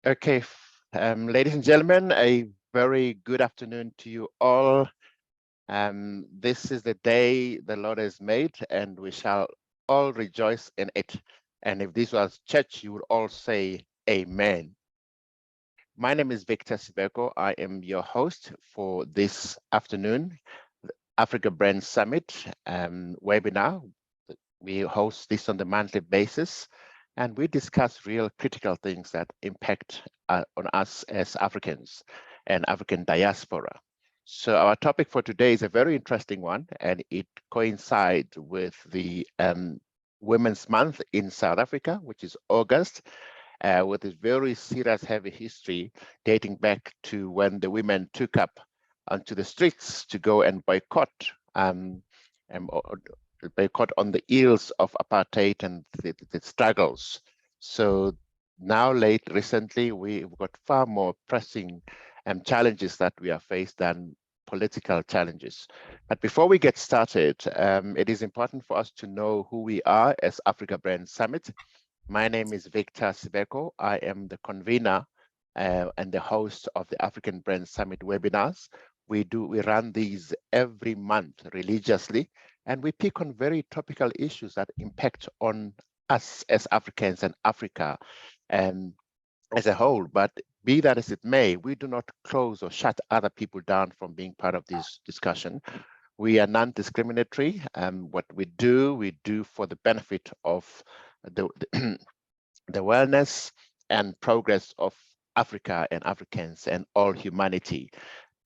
Okay, ladies and gentlemen, a very good afternoon to you all. This is the day the Lord has made, and we shall all rejoice in it. And if this was church, you would all say amen. My name is Victor Sibeko. I am your host for this afternoon, Africa Brand Summit webinar. We host this on a monthly basis, and we discuss real critical things that impact on us as Africans and African diaspora. So our topic for today is a very interesting one, and it coincides with the Women's Month in South Africa, which is August, with a very serious, heavy history dating back to when the women took up onto the streets to go and boycott on the heels of apartheid and the struggles. So now, recently, we've got far more pressing challenges that we are faced than political challenges. But before we get started, it is important for us to know who we are as Africa Brand Summit. My name is Victor Sibeko. I am the convener and the host of the African Brand Summit webinars. We run these every month religiously, and we pick on very topical issues that impact on us as Africans and Africa as a whole. But be that as it may, we do not close or shut other people down from being part of this discussion. We are non-discriminatory. What we do for the benefit of the wellness and progress of Africa and Africans and all humanity,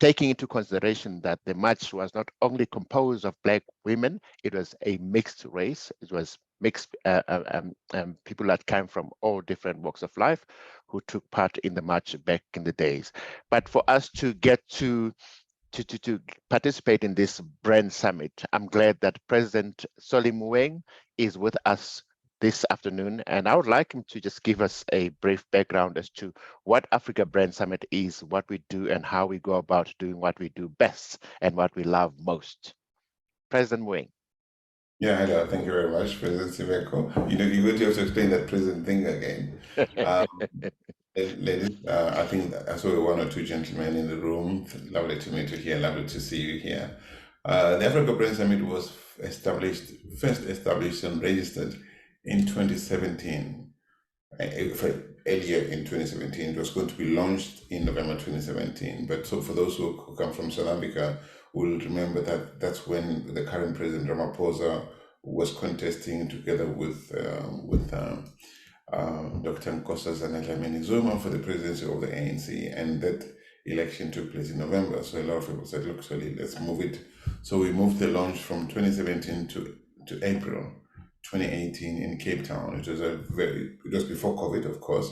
taking into consideration that the march was not only composed of Black women, it was a mixed race. It was mixed people that came from all different walks of life who took part in the march back in the days. But for us to get to participate in this brand summit, I'm glad that President Solly Mueng is with us this afternoon, and I would like him to just give us a brief background as to what Africa Brand Summit is, what we do, and how we go about doing what we do best and what we love most. President Mueng. Yeah, hello. Thank you very much, President Sibeko. You're going to have to explain that president thing again. Ladies, I think I saw one or two gentlemen in the room. Lovely to meet you here. Lovely to see you here. The Africa Brand Summit was first established and registered in 2017. Earlier in 2017, it was going to be launched in November 2017. But so for those who come from South Africa, will remember that that's when the current President Ramaphosa was contesting together with Dr. Nkosazana Dlamini-Zuma for the presidency of the ANC, and that election took place in November. So a lot of people said, look, so let's move it. So we moved the launch from 2017 to April 2018 in Cape Town. It was before COVID, of course.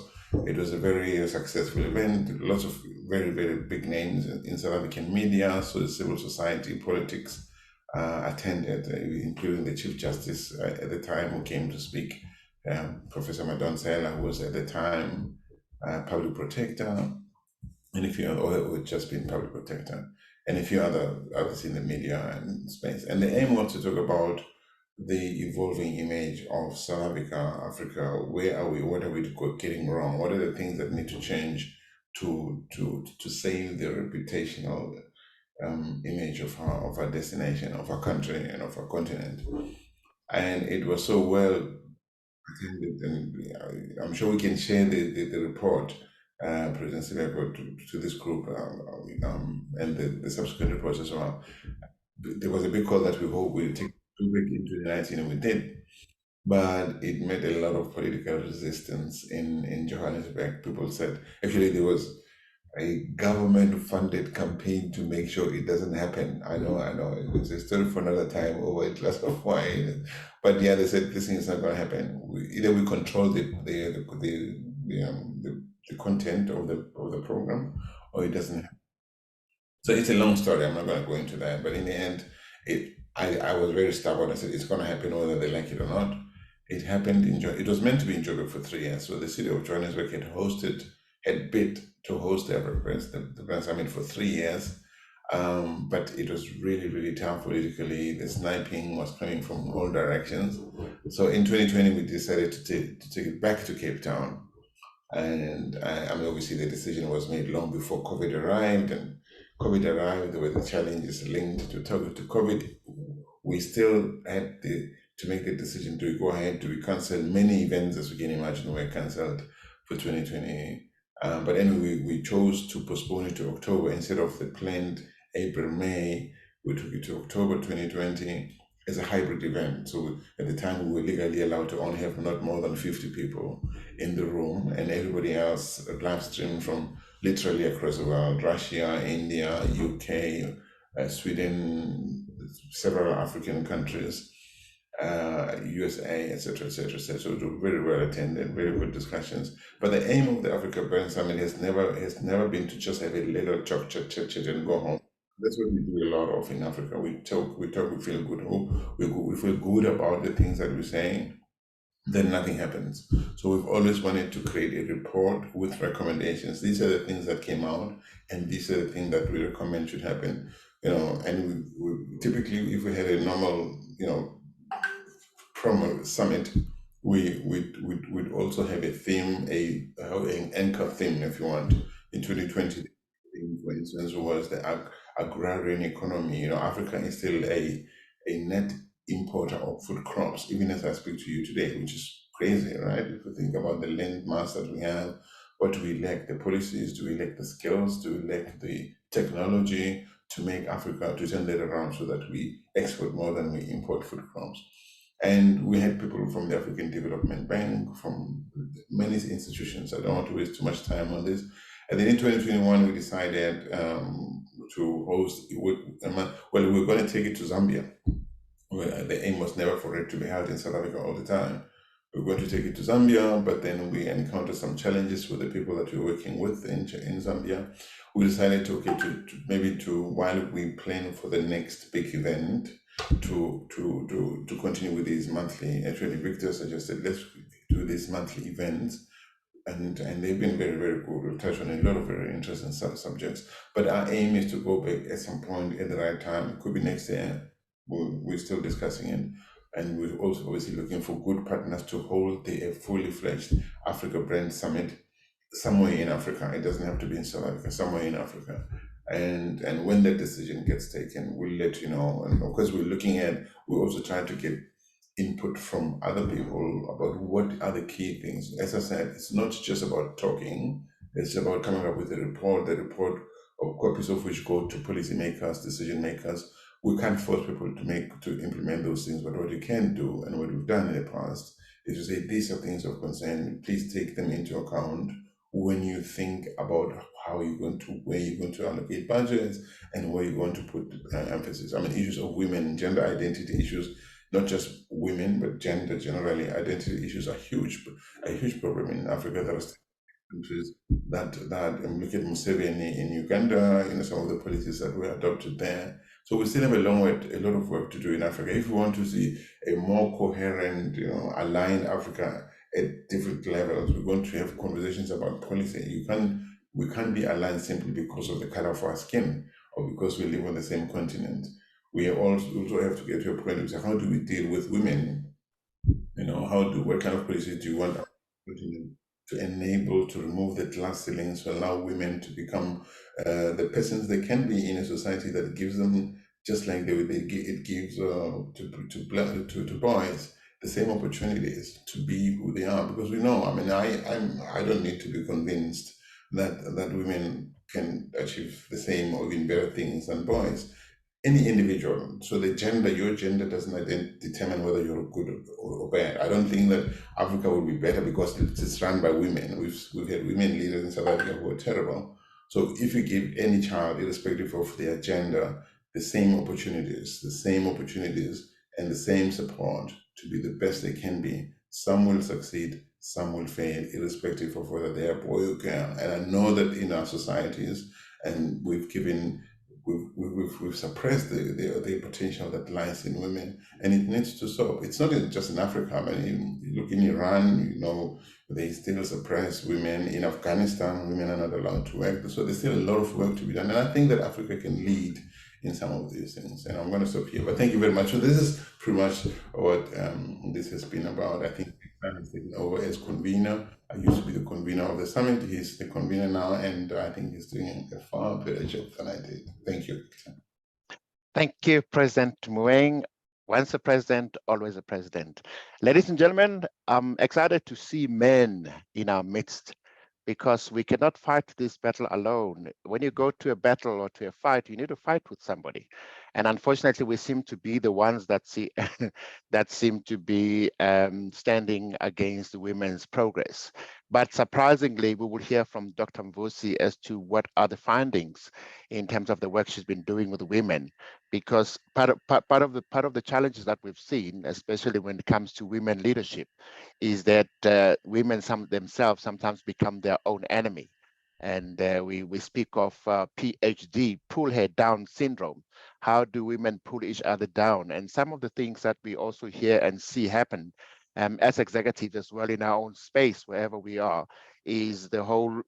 It was a very successful event. Lots of very, very big names in South African media, so civil society, politics attended, including the Chief Justice at the time who came to speak, Professor Madonsela, who was at the time public protector, and a few other, or just been public protector, and a few others in the media and space. And the aim was to talk about the evolving image of South Africa. Where are we? What are we getting wrong? What are the things that need to change to save the reputational image of our destination, of our country, and of our continent? And it was so well attended, and I'm sure we can share the report, President Sibeko, to this group and the subsequent reports as well. There was a big call that we hope we'll take back in 2019, and we did, but it met a lot of political resistance in Johannesburg. People said, actually, there was a government-funded campaign to make sure it doesn't happen. I know, it's a story for another time over a glass of wine. But yeah, they said this thing is not going to happen. Either we control the content of the program, or it doesn't happen. So it's a long story. I'm not going to go into that. But in the end, I was very stubborn. I said it's going to happen whether they like it or not. It happened it was meant to be in Joburg for 3 years. So the city of Johannesburg had bid to host the Brand Summit for 3 years. But it was really, really tough politically. The sniping was coming from all directions. So in 2020, we decided to take it back to Cape Town. And I mean, obviously, the decision was made long before COVID arrived, and COVID arrived. There were the challenges linked to COVID. We still had to make the decision: do we go ahead? Do we cancel? Many events, as we can imagine, were cancelled for 2020. But anyway, we chose to postpone it to October instead of the planned April, May. We took it to October 2020 as a hybrid event. So at the time, we were legally allowed to only have not more than 50 people in the room, and everybody else live streamed from literally across the world: Russia, India, UK, Sweden, several African countries, USA, etc., etc., etc. So it was very well attended, very good discussions. But the aim of the Africa Burn Summit has never been to just have a little chat and go home. That's what we do a lot of in Africa. We talk, we feel good. We feel good about the things that we're saying, then nothing happens. So we've always wanted to create a report with recommendations. These are the things that came out, and these are the things that we recommend should happen. And we typically, if we had a normal, promo summit, we'd also have a theme, an anchor theme, if you want. In 2020, for instance, was the agrarian economy. Africa is still a net importer of food crops, even as I speak to you today, which is crazy, right? If you think about the land mass that we have, what do we lack? The policies? Do we lack the skills? Do we lack the technology to make Africa, to turn that around so that we export more than we import food crops? And we had people from the African Development Bank, from many institutions. I don't want to waste too much time on this. And then in 2021, we decided to host, well, we were going to take it to Zambia. Well, the aim was never for it to be held in South Africa all the time. We were going to take it to Zambia, but then we encountered some challenges with the people that we were working with in Zambia. We decided to maybe while we plan for the next big event, to continue with these monthly. Actually, Victor suggested let's do these monthly events, and they've been very, very good. We'll touch on a lot of very interesting subjects. But our aim is to go back at some point at the right time. It could be next year. We're still discussing it. And we're also obviously looking for good partners to hold a fully fledged Africa Brand Summit somewhere in Africa. It doesn't have to be in South Africa, somewhere in Africa. And when that decision gets taken, we'll let you know. And of course, we also try to get input from other people about what are the key things. As I said, it's not just about talking, it's about coming up with a report, of copies of which go to policymakers, decision makers. We can't force people to implement those things, but what you can do, and what we've done in the past, is to say these are things of concern. Please take them into account when you think about where you're going to allocate budgets and where you're going to put emphasis. I mean, issues of women, gender identity issues, not just women, but gender generally, identity issues are a huge problem in Africa. There are countries that look at Museveni in Uganda, some of the policies that were adopted there. So we still have a lot of work to do in Africa. If we want to see a more coherent, aligned Africa at different levels, we're going to have conversations about policy. We can't be aligned simply because of the color of our skin or because we live on the same continent. We also have to get to a point of how do we deal with women? What kind of policies do you want to enable, to remove the glass ceilings, to allow women to become the persons they can be in a society that gives them, just like it gives to boys, the same opportunities to be who they are. Because we know, I don't need to be convinced that women can achieve the same or even better things than boys. Any individual. So your gender doesn't determine whether you're good or bad. I don't think that Africa will be better because it's run by women. We've had women leaders in South Africa who are terrible. So if you give any child, irrespective of their gender, the same opportunities, and the same support to be the best they can be, some will succeed, some will fail, irrespective of whether they are boy or girl. And I know that in our societies, and we've suppressed the potential that lies in women, and it needs to stop. It's not just in Africa. You look in Iran, they still suppress women. In Afghanistan, women are not allowed to work. So there's still a lot of work to be done, and I think that Africa can lead in some of these things. And I'm going to stop here, but thank you very much. So this is pretty much what this has been about. I think He's taken over as convener. I used to be the convener of the summit. He's the convener now, and I think he's doing a far better job than I did. Thank you. Thank you, President Mueng. Once a president, always a president. Ladies and gentlemen, I'm excited to see men in our midst because we cannot fight this battle alone. When you go to a battle or to a fight, you need to fight with somebody. And unfortunately, we seem to be the ones that see that seem to be standing against women's progress. But surprisingly, we will hear from Dr. Mvusy as to what are the findings in terms of the work she's been doing with women, because part of the challenges that we've seen, especially when it comes to women leadership, is that women themselves sometimes become their own enemy. And we speak of PhD, pull head down syndrome. How do women pull each other down? And some of the things that we also hear and see happen as executives as well in our own space, wherever we are, is the whole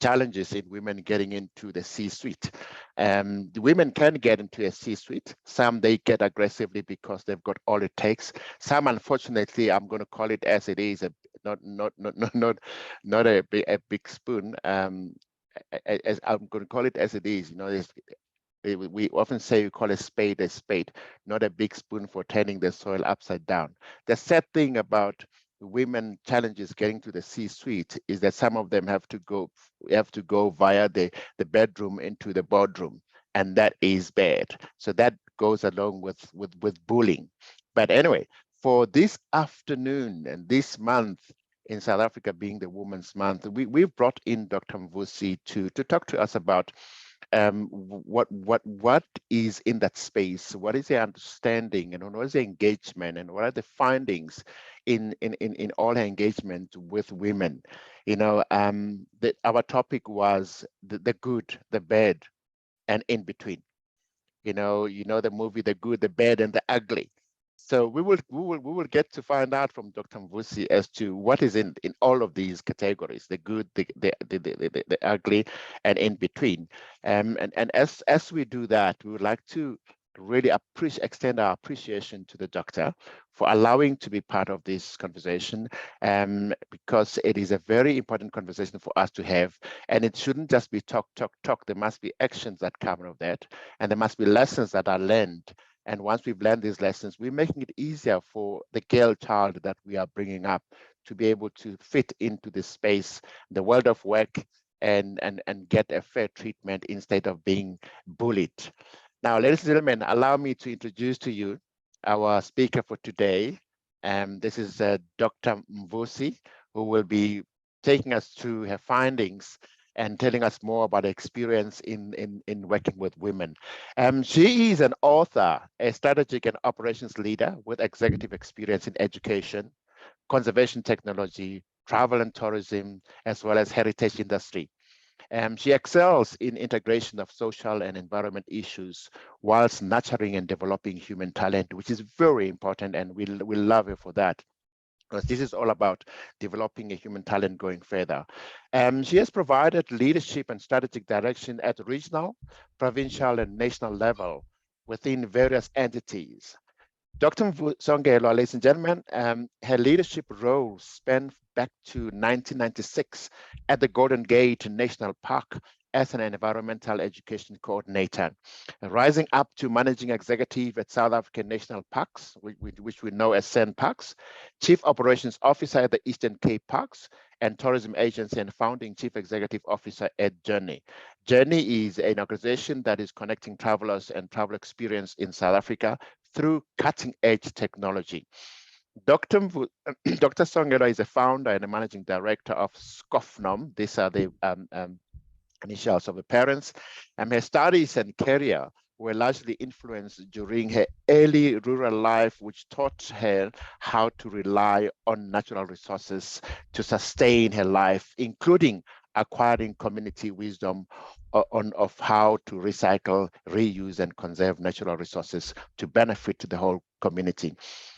challenges in women getting into the C-suite. The women can get into a C-suite. Some they get aggressively because they've got all it takes. Some, unfortunately, I'm going to call it as it is, not a big spoon. As I'm going to call it as it is. You know, we often say we call a spade, not a big spoon for turning the soil upside down. The sad thing about women challenges getting to the C-suite is that some of them have to go via the bedroom into the boardroom, and that is bad. So that goes along with bullying. But anyway, for this afternoon and this month in South Africa being the Women's Month, we've brought in Dr. Mvusy to talk to us about what is in that space, what is the understanding, and what is the engagement, and what are the findings in all her engagement with women. You know, our topic was the good, the bad, and in between. You know the movie The Good, the Bad, and the Ugly. So we will get to find out from Dr. Mvusy as to what is in all of these categories: the good, the ugly, and in between. And as we do that, we would like to really extend our appreciation to the doctor for allowing to be part of this conversation, because it is a very important conversation for us to have, and it shouldn't just be talk. There must be actions that come out of that, and there must be lessons that are learned. And once we've learned these lessons, we're making it easier for the girl child that we are bringing up to be able to fit into this space, the world of work, and get a fair treatment instead of being bullied. Now, ladies and gentlemen, allow me to introduce to you our speaker for today. This is Dr. Mvusy, who will be taking us through her findings and telling us more about experience in working with women. She is an author, a strategic and operations leader with executive experience in education, conservation technology, travel and tourism, as well as heritage industry. She excels in integration of social and environment issues whilst nurturing and developing human talent, which is very important, and we love her for that, because this is all about developing a human talent going further. She has provided leadership and strategic direction at regional, provincial, and national level within various entities. Dr. Songelwa, ladies and gentlemen, her leadership role span back to 1996 at the Golden Gate National Park as an environmental education coordinator, rising up to managing executive at South African National Parks, which we know as SANParks, chief operations officer at the Eastern Cape Parks, and tourism agency and founding chief executive officer at Jurni. Jurni is an organization that is connecting travelers and travel experience in South Africa through cutting-edge technology. Dr. Songelwa is a founder and a managing director of SCOFNOM. These are the initials of the parents. Her studies and career were largely influenced during her early rural life, which taught her how to rely on natural resources to sustain her life, including acquiring community wisdom of how to recycle, reuse, and conserve natural resources to benefit the whole community.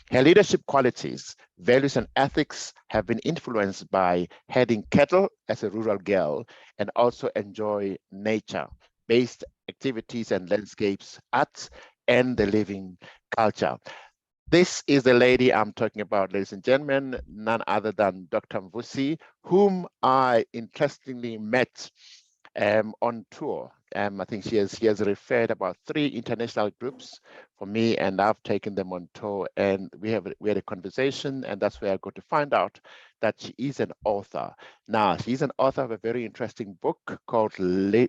Her leadership qualities, values, and ethics have been influenced by herding cattle as a rural girl and also enjoy nature-based activities and landscapes, arts, and the living culture. This is the lady I'm talking about, ladies and gentlemen, none other than Dr. Mvusy, whom I interestingly met on tour. I think she has referred about 3 international groups for me, and I've taken them on tour, and we had a conversation, and that's where I got to find out that she is an author. Now, she's an author of a very interesting book called Lipstick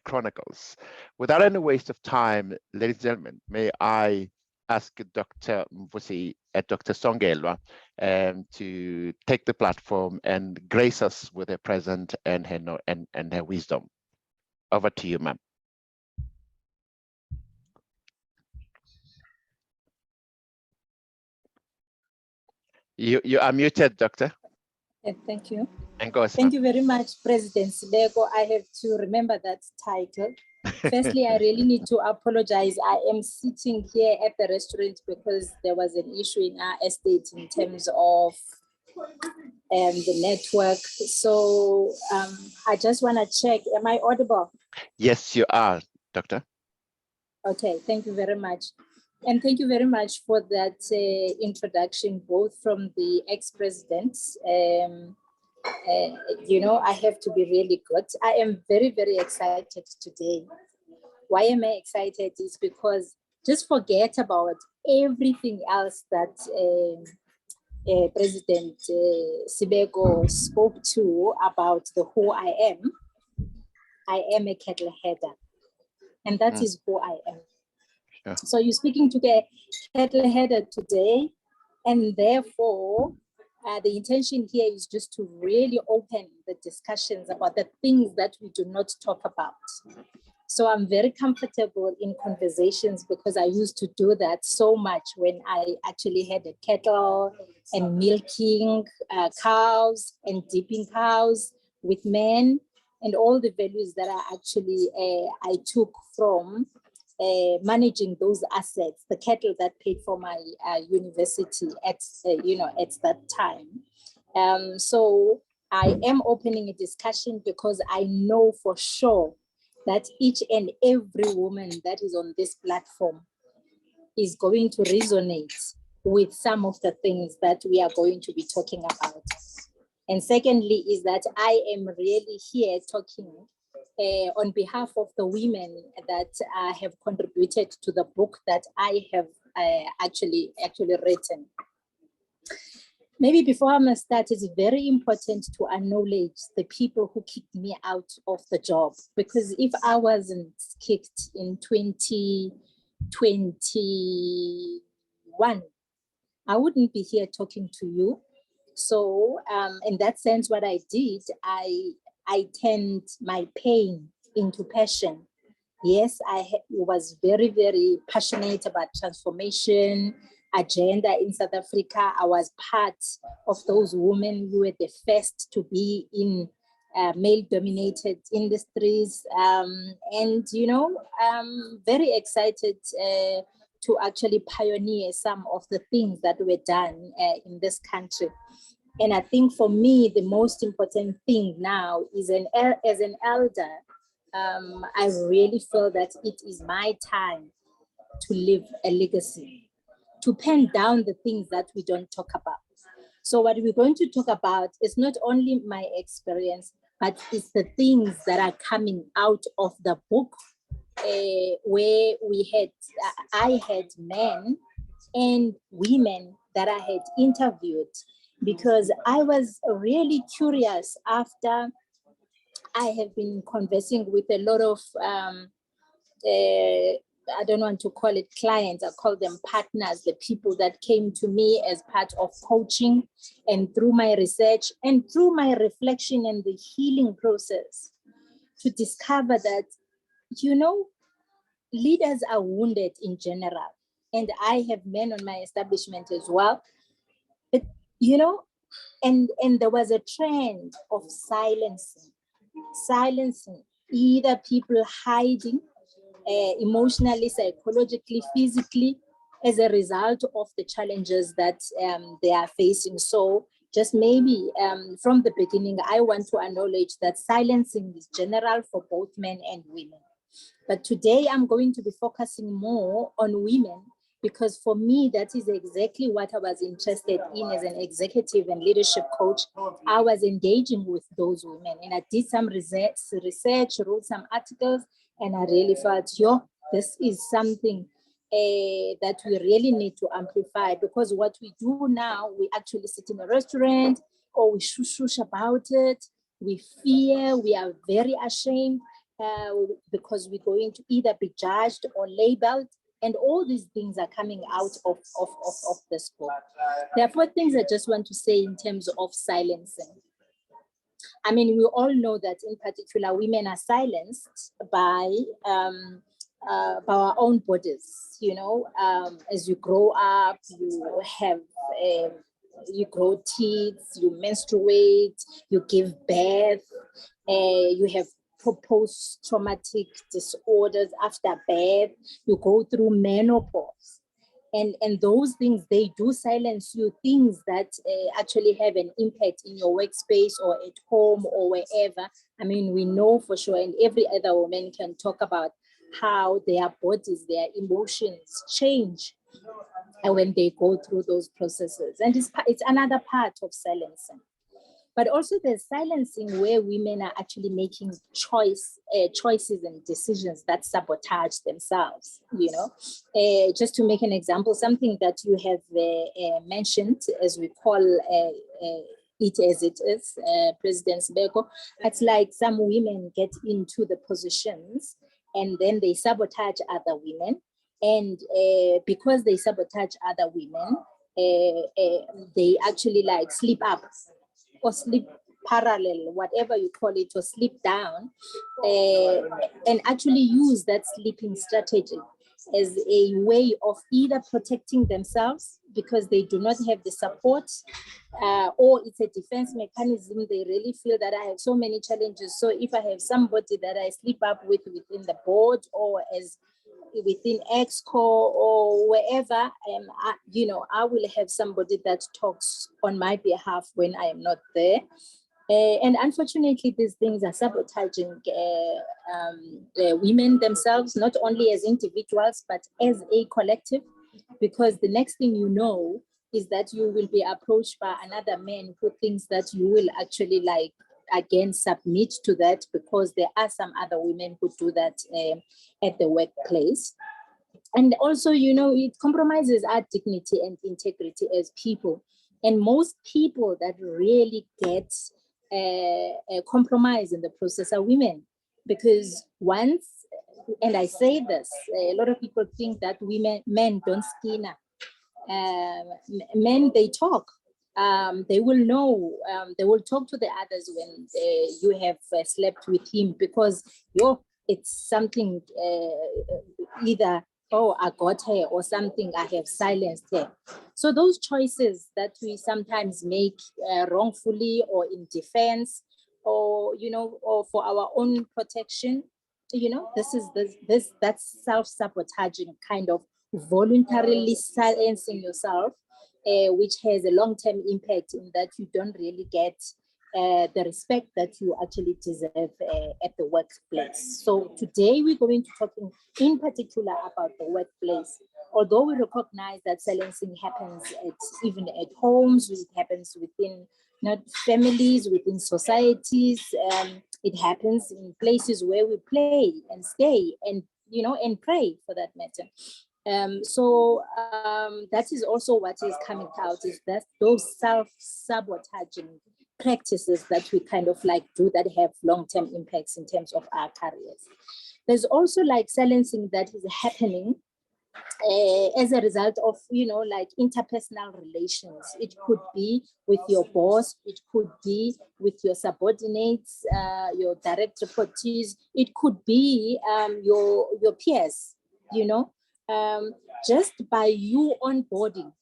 Chronicles. Without any waste of time, ladies and gentlemen, may I ask Dr. Mvusy, Dr. Songelwa, to take the platform and grace us with her presence and her wisdom. Over to you, ma'am. You are muted, Doctor. Thank you. And go ahead. Thank you very much, President Sibeko. I have to remember that title. Firstly, I really need to apologize. I am sitting here at the restaurant because there was an issue in our estate in terms of the network. So I just want to check, am I audible? Yes, you are, Doctor. Okay, thank you very much. And thank you very much for that introduction, both from the ex-presidents. You know, I have to be really good. I am very, very excited today. Why am I excited is because just forget about everything else that President Sibeko spoke to about who I am. I am a cattle header, and that is who I am. Yeah. So you're speaking to the cattle header today, and therefore the intention here is just to really open the discussions about the things that we do not talk about. So I'm very comfortable in conversations because I used to do that so much when I actually had a cattle and milking cows and dipping cows with men, and all the values that I actually I took from managing those assets, the cattle that paid for my university at at that time. So I am opening a discussion because I know for sure that each and every woman that is on this platform is going to resonate with some of the things that we are going to be talking about. And secondly is that I am really here talking on behalf of the women that have contributed to the book that I have actually written. Maybe before I start, it's very important to acknowledge the people who kicked me out of the job, because if I wasn't kicked in 2021, I wouldn't be here talking to you. So in that sense, what I did, I turned my pain into passion. Yes, I was very, very passionate about transformation agenda in South Africa. I was part of those women who were the first to be in male-dominated industries. And, you know, I'm very excited to actually pioneer some of the things that were done in this country. And I think for me, the most important thing now is as an elder, I really feel that it is my time to leave a legacy, to pen down the things that we don't talk about. So what we're going to talk about is not only my experience, but it's the things that are coming out of the book, where I had men and women that I had interviewed, because I was really curious after I have been conversing with a lot of, I don't want to call it clients, I call them partners, the people that came to me as part of coaching, and through my research and through my reflection and the healing process, to discover that, you know, leaders are wounded in general. And I have men on my establishment as well. But, you know, and there was a trend of silencing either people hiding emotionally, psychologically, physically, as a result of the challenges that they are facing. So just maybe from the beginning, I want to acknowledge that silencing is general for both men and women. But today I'm going to be focusing more on women, because for me, that is exactly what I was interested in as an executive and leadership coach. I was engaging with those women, and I did some research, wrote some articles, and I really felt, this is something that we really need to amplify, because what we do now, we actually sit in a restaurant or we shush about it. We fear, we are very ashamed because we're going to either be judged or labeled. And all these things are coming out of this book. There are 4 things I just want to say in terms of silencing. I mean, we all know that in particular, women are silenced by our own bodies. You know, as you grow up, you have, you grow teeth, you menstruate, you give birth, you have post-traumatic disorders after birth, you go through menopause. And those things, they do silence you, things that actually have an impact in your workspace or at home or wherever. I mean, we know for sure, and every other woman can talk about how their bodies, their emotions change when they go through those processes. And it's another part of silencing. But also there's silencing where women are actually making choices and decisions that sabotage themselves, you know. Just to make an example, something that you have mentioned, as we call it as it is, President Sibeko, it's like some women get into the positions and then they sabotage other women. And because they sabotage other women, they actually like sleep up or sleep parallel, whatever you call it, or sleep down, and actually use that sleeping strategy as a way of either protecting themselves because they do not have the support, or it's a defense mechanism. They really feel that I have so many challenges. So if I have somebody that I sleep up with within the board or as within EXCO or wherever, I will have somebody that talks on my behalf when I am not there. And unfortunately, these things are sabotaging women themselves, not only as individuals, but as a collective, because the next thing you know is that you will be approached by another man who thinks that you will actually again submit to that, because there are some other women who do that at the workplace. And also, it compromises our dignity and integrity as people. And most people that really get compromised in the process are women, because once, and I say this, a lot of people think that men don't skin up. Men, they talk. They will know, they will talk to the others when you have slept with him, because it's something either, I got her, or something, I have silenced her. So those choices that we sometimes make wrongfully or in defense, or or for our own protection, that's self-sabotaging, kind of voluntarily silencing yourself, which has a long-term impact in that you don't really get the respect that you actually deserve at the workplace. So today we're going to talk in particular about the workplace. Although we recognize that silencing happens even at homes, it happens within not families, within societies, it happens in places where we play and stay and and pray, for that matter. That is also what is coming out, is that those self-sabotaging practices that we kind of do that have long-term impacts in terms of our careers. There's also silencing that is happening as a result of interpersonal relations. It could be with your boss, it could be with your subordinates, your direct reportees, it could be your peers. Just by you onboarding,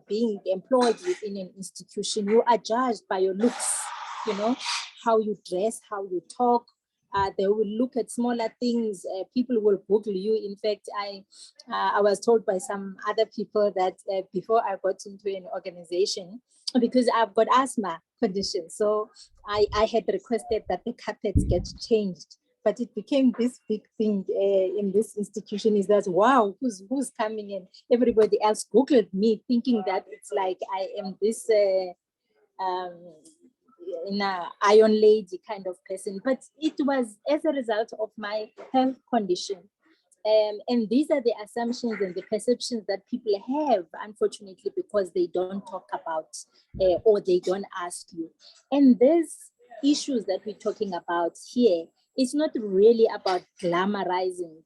being employed within an institution, you are judged by your looks, how you dress, how you talk. They will look at smaller things. People will Google you. In fact, I was told by some other people that before I got into an organization, because I've got asthma condition, so I had requested that the carpets get changed but it became this big thing in this institution, is that, wow, who's coming in? Everybody else Googled me thinking that it's like I am this in a iron lady kind of person, but it was as a result of my health condition. And these are the assumptions and the perceptions that people have, unfortunately, because they don't talk about or they don't ask you. And these issues that we're talking about here, it's not really about glamorizing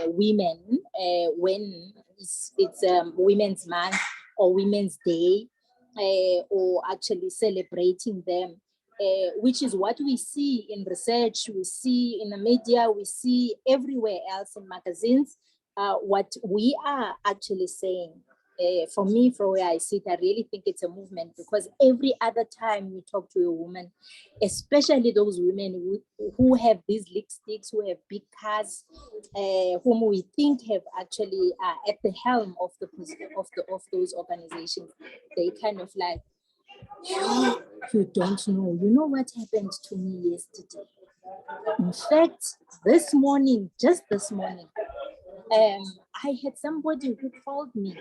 women when it's Women's Month or Women's Day, or actually celebrating them. Which is what we see in research, we see in the media, we see everywhere else in magazines. What we are actually saying, for me, from where I sit, I really think it's a movement, because every other time we talk to a woman, especially those women who have these lipsticks, who have big cars, whom we think have actually at the helm of those organizations, they kind of like, you don't know. You know what happened to me yesterday? In fact, this morning, just this morning, I had somebody who called me,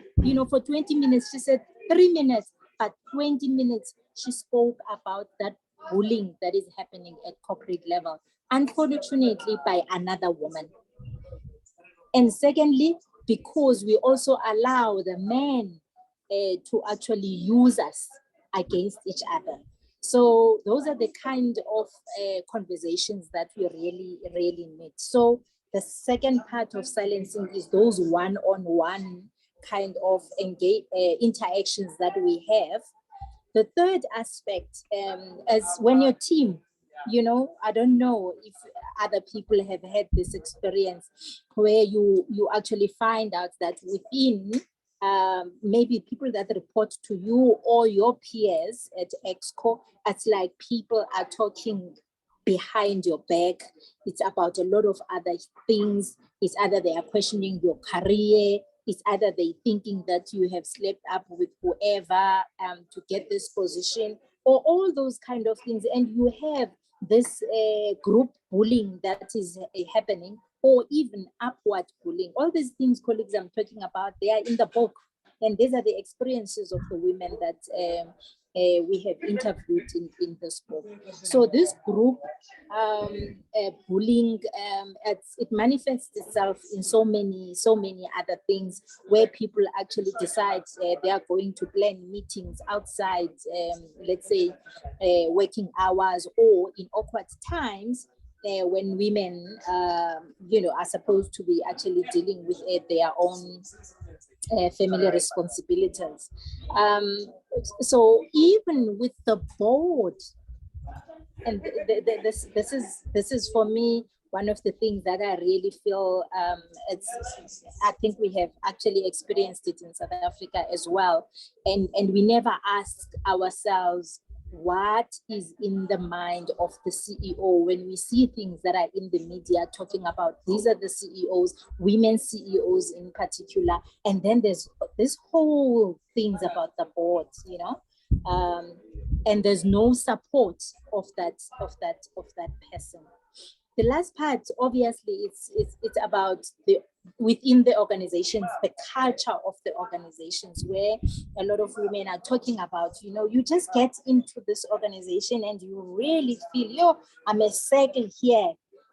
for 20 minutes. She said 3 minutes, but 20 minutes, she spoke about that bullying that is happening at corporate level, unfortunately, by another woman. And secondly, because we also allow the men to actually use us against each other. So those are the kind of conversations that we really, really need. So the second part of silencing is those one-on-one kind of interactions that we have. The third aspect is when your team, I don't know if other people have had this experience where you actually find out that within maybe people that report to you or your peers at Exco, it's like people are talking behind your back. It's about a lot of other things. It's either they are questioning your career, it's either they thinking that you have slept up with whoever to get this position, or all those kind of things. And you have this group bullying that is happening, or even upward bullying. All these things, colleagues, I'm talking about, they are in the book. And these are the experiences of the women that we have interviewed in this book. So this group bullying, it manifests itself in so many other things, where people actually decide they are going to plan meetings outside, let's say, working hours, or in awkward times, when women, are supposed to be actually dealing with their own family responsibilities. So even with the board, and this is for me one of the things that I really feel I think we have actually experienced it in South Africa as well, and we never ask ourselves what is in the mind of the CEO when we see things that are in the media talking about these are the CEOs, women CEOs in particular, and then there's this whole things about the board, and there's no support of that person. The last part, obviously, it's about within the organizations, the culture of the organizations, where a lot of women are talking about, you just get into this organization and you really feel, I'm a circle here.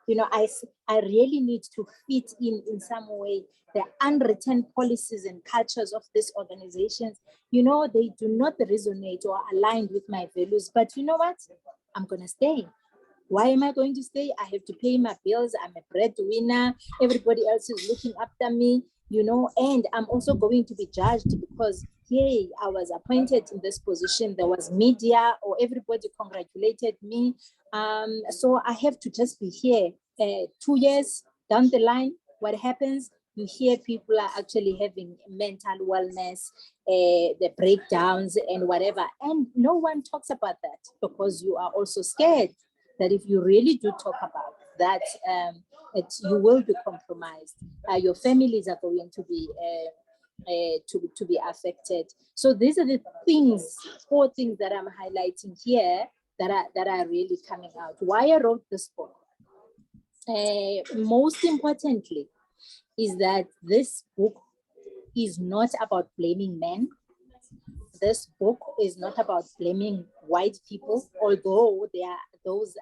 I really need to fit in some way. The unwritten policies and cultures of these organizations, they do not resonate or align with my values. But you know what? I'm going to stay. Why am I going to stay? I have to pay my bills. I'm a breadwinner. Everybody else is looking after me, and I'm also going to be judged because, hey, I was appointed in this position. There was media or everybody congratulated me. So I have to just be here. 2 years down the line, what happens? You hear people are actually having mental wellness, the breakdowns and whatever. And no one talks about that because you are also scared that if you really do talk about that, you will be compromised. Your families are going to be affected. So these are the things, 4 things that I'm highlighting here that are really coming out. Why I wrote this book most importantly, is that this book is not about blaming men. This book is not about blaming white people, although there are those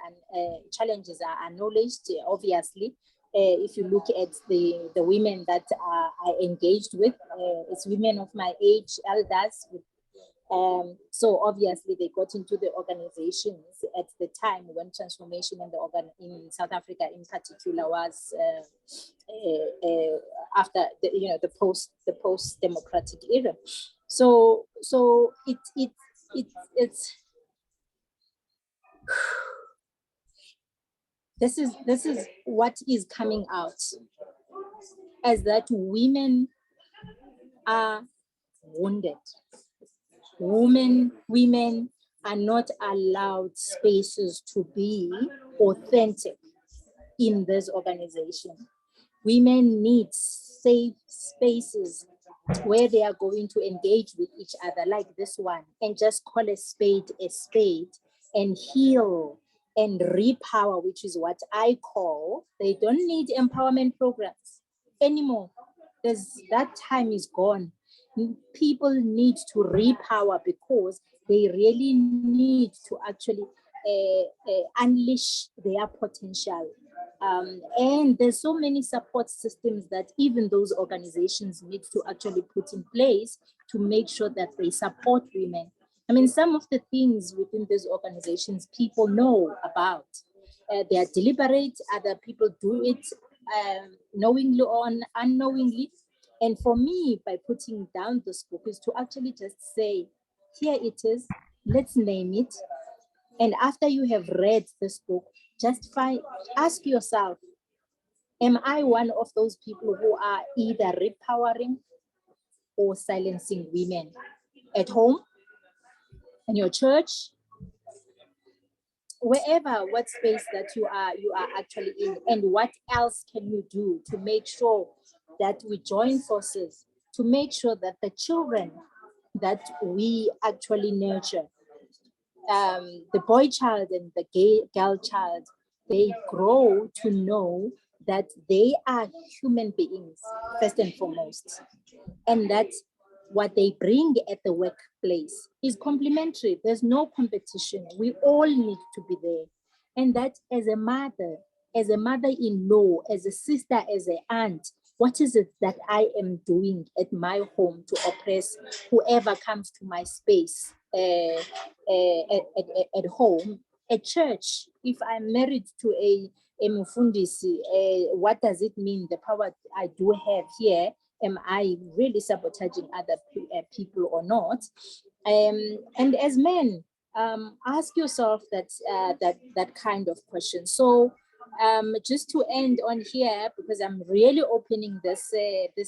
challenges are acknowledged, obviously. If you look at the women that I engaged with, it's women of my age, elders. So obviously they got into the organizations at the time when transformation in South Africa in particular was after the post democratic era. So it's this is what is coming out, as that women are wounded. Women are not allowed spaces to be authentic in this organization. Women need safe spaces where they are going to engage with each other, like this one, and just call a spade, and heal and repower, which is what I call, they don't need empowerment programs anymore. That time is gone. People need to repower because they really need to actually unleash their potential. And there's so many support systems that even those organizations need to actually put in place to make sure that they support women. I mean, some of the things within these organizations people know about. They are deliberate, other people do it knowingly or unknowingly. And for me, by putting down this book is to actually just say, here it is, let's name it. And after you have read this book, just ask yourself, am I one of those people who are either repowering or silencing women at home, in your church, wherever, what space that you are actually in, and what else can you do to make sure that we join forces to make sure that the children that we actually nurture, the boy child and the girl child, they grow to know that they are human beings first and foremost, and that what they bring at the workplace is complementary. There's no competition. We all need to be there. And that as a mother-in-law, as a sister, as an aunt, what is it that I am doing at my home to oppress whoever comes to my space at home? At church, if I'm married to a Mvusy, what does it mean, the power I do have here? Am I really sabotaging other people or not? And as men, ask yourself that kind of question. So just to end on here, because I'm really opening this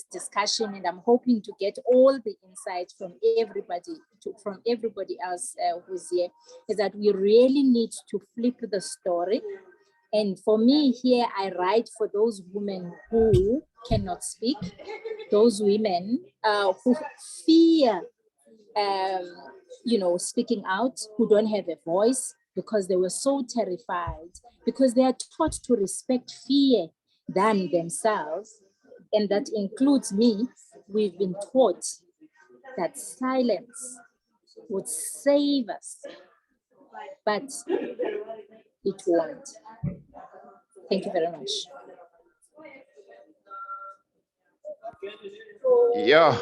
discussion, and I'm hoping to get all the insights from everybody else who's here, is that we really need to flip the story. And for me here, I write for those women who cannot speak, those women who fear, speaking out, who don't have a voice because they were so terrified, because they are taught to respect fear than themselves. And that includes me. We've been taught that silence would save us, but it won't. Thank you very much. Yeah,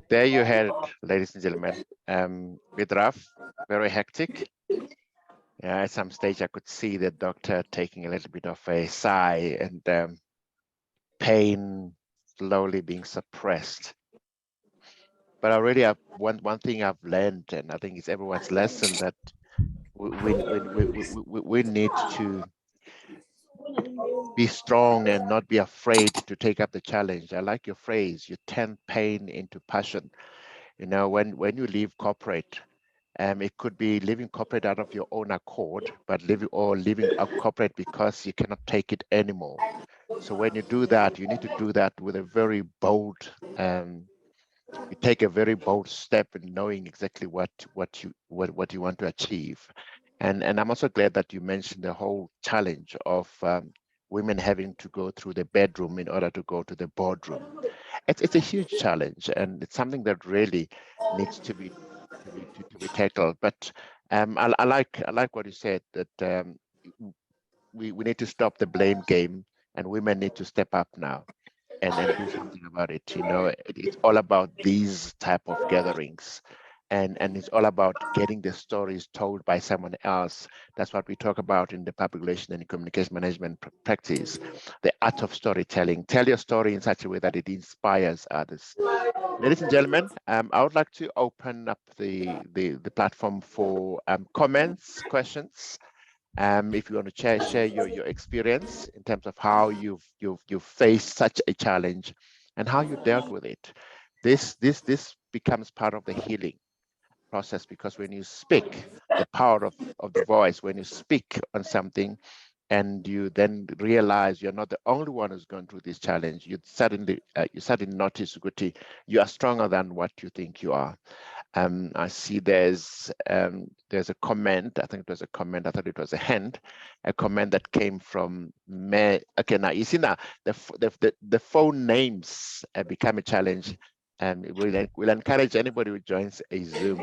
there you had it, ladies and gentlemen. With Raf, very hectic. Yeah, at some stage I could see the doctor taking a little bit of a sigh, and pain slowly being suppressed. But already one thing I've learned, and I think it's everyone's lesson, that we need to be strong and not be afraid to take up the challenge. I like your phrase, you turn pain into passion. You know, when you leave corporate, it could be leaving corporate out of your own accord, but leaving corporate because you cannot take it anymore. So when you do that, you need to do that with a very bold, you take a very bold step in knowing exactly what you want to achieve. And I'm also glad that you mentioned the whole challenge of women having to go through the bedroom in order to go to the boardroom. It's a huge challenge, and it's something that really needs to be tackled. But I like what you said, that we need to stop the blame game, and women need to step up now and do something about it. It's all about these type of gatherings, and it's all about getting the stories told by someone else. That's what we talk about in the public relation and communication management practice, the art of storytelling. Tell your story in such a way that it inspires others. Ladies and gentlemen, I would like to open up the platform for comments, questions. If you want to share your experience in terms of how you've faced such a challenge and how you dealt with it. This becomes part of the healing process, because when you speak, the power of the voice, when you speak on something and you then realize you're not the only one who's going through this challenge, you suddenly notice, Guti, you are stronger than what you think you are. I see there's a comment. I think it was a comment. I thought it was a comment that came from me. Okay, now you see now the phone names become a challenge, and we'll encourage anybody who joins a Zoom,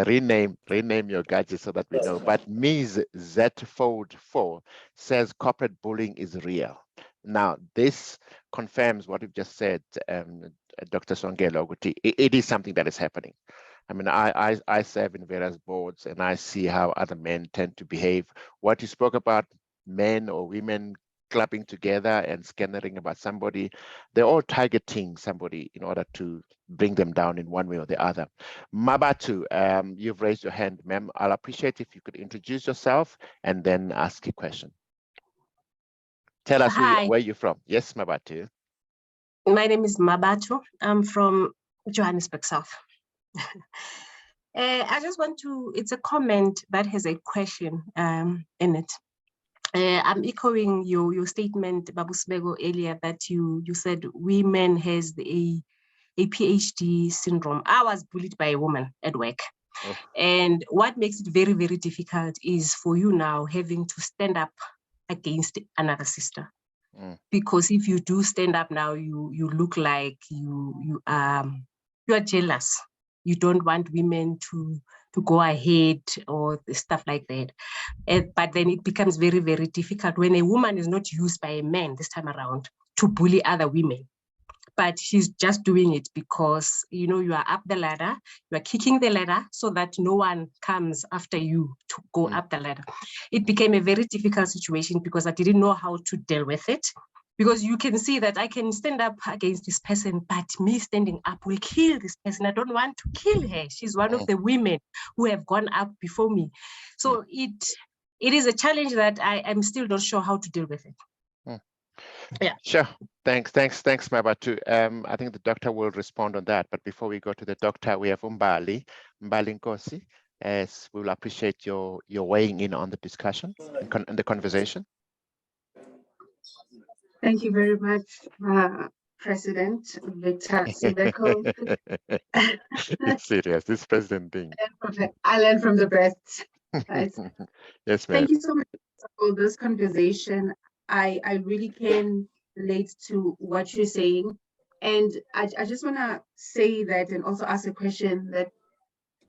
rename your gadget so that we know. But Ms. Z-Fold4 says corporate bullying is real. Now this confirms what we've just said, Dr. Songelwa. It is something that is happening. I mean, I serve in various boards, and I see how other men tend to behave. What you spoke about, men or women clubbing together and scattering about somebody, they're all targeting somebody in order to bring them down in one way or the other. Mabatu, you've raised your hand, ma'am. I'll appreciate if you could introduce yourself and then ask a question. Tell us where you're from. Yes, Mabatu. My name is Mabatu. I'm from Johannesburg South. I just want to, it's a comment that has a question in it. I'm echoing your statement, Babu Sibeko, earlier, that you said women has a PhD syndrome. I was bullied by a woman at work. Oh. And what makes it very, very difficult is for you now having to stand up against another sister. Mm. Because if you do stand up now, you look like you are jealous. You don't want women to go ahead or stuff like that. But then it becomes very, very difficult when a woman is not used by a man this time around to bully other women. But she's just doing it because, you are up the ladder, you are kicking the ladder so that no one comes after you to go up the ladder. It became a very difficult situation because I didn't know how to deal with it. Because you can see that I can stand up against this person, but me standing up will kill this person. I don't want to kill her. She's one of the women who have gone up before me. So it is a challenge that I'm still not sure how to deal with it. Yeah. Sure. Thanks, Mabatu. I think the doctor will respond on that. But before we go to the doctor, we have Mbali Nkosi. As we will appreciate your weighing in on the discussion and the conversation. Thank you very much, President Victor Sibeko. It's serious, this president thing. I learned from the best. Right? Yes, ma'am. Thank you so much for this conversation. I really can relate to what you're saying. And I just want to say that and also ask a question that,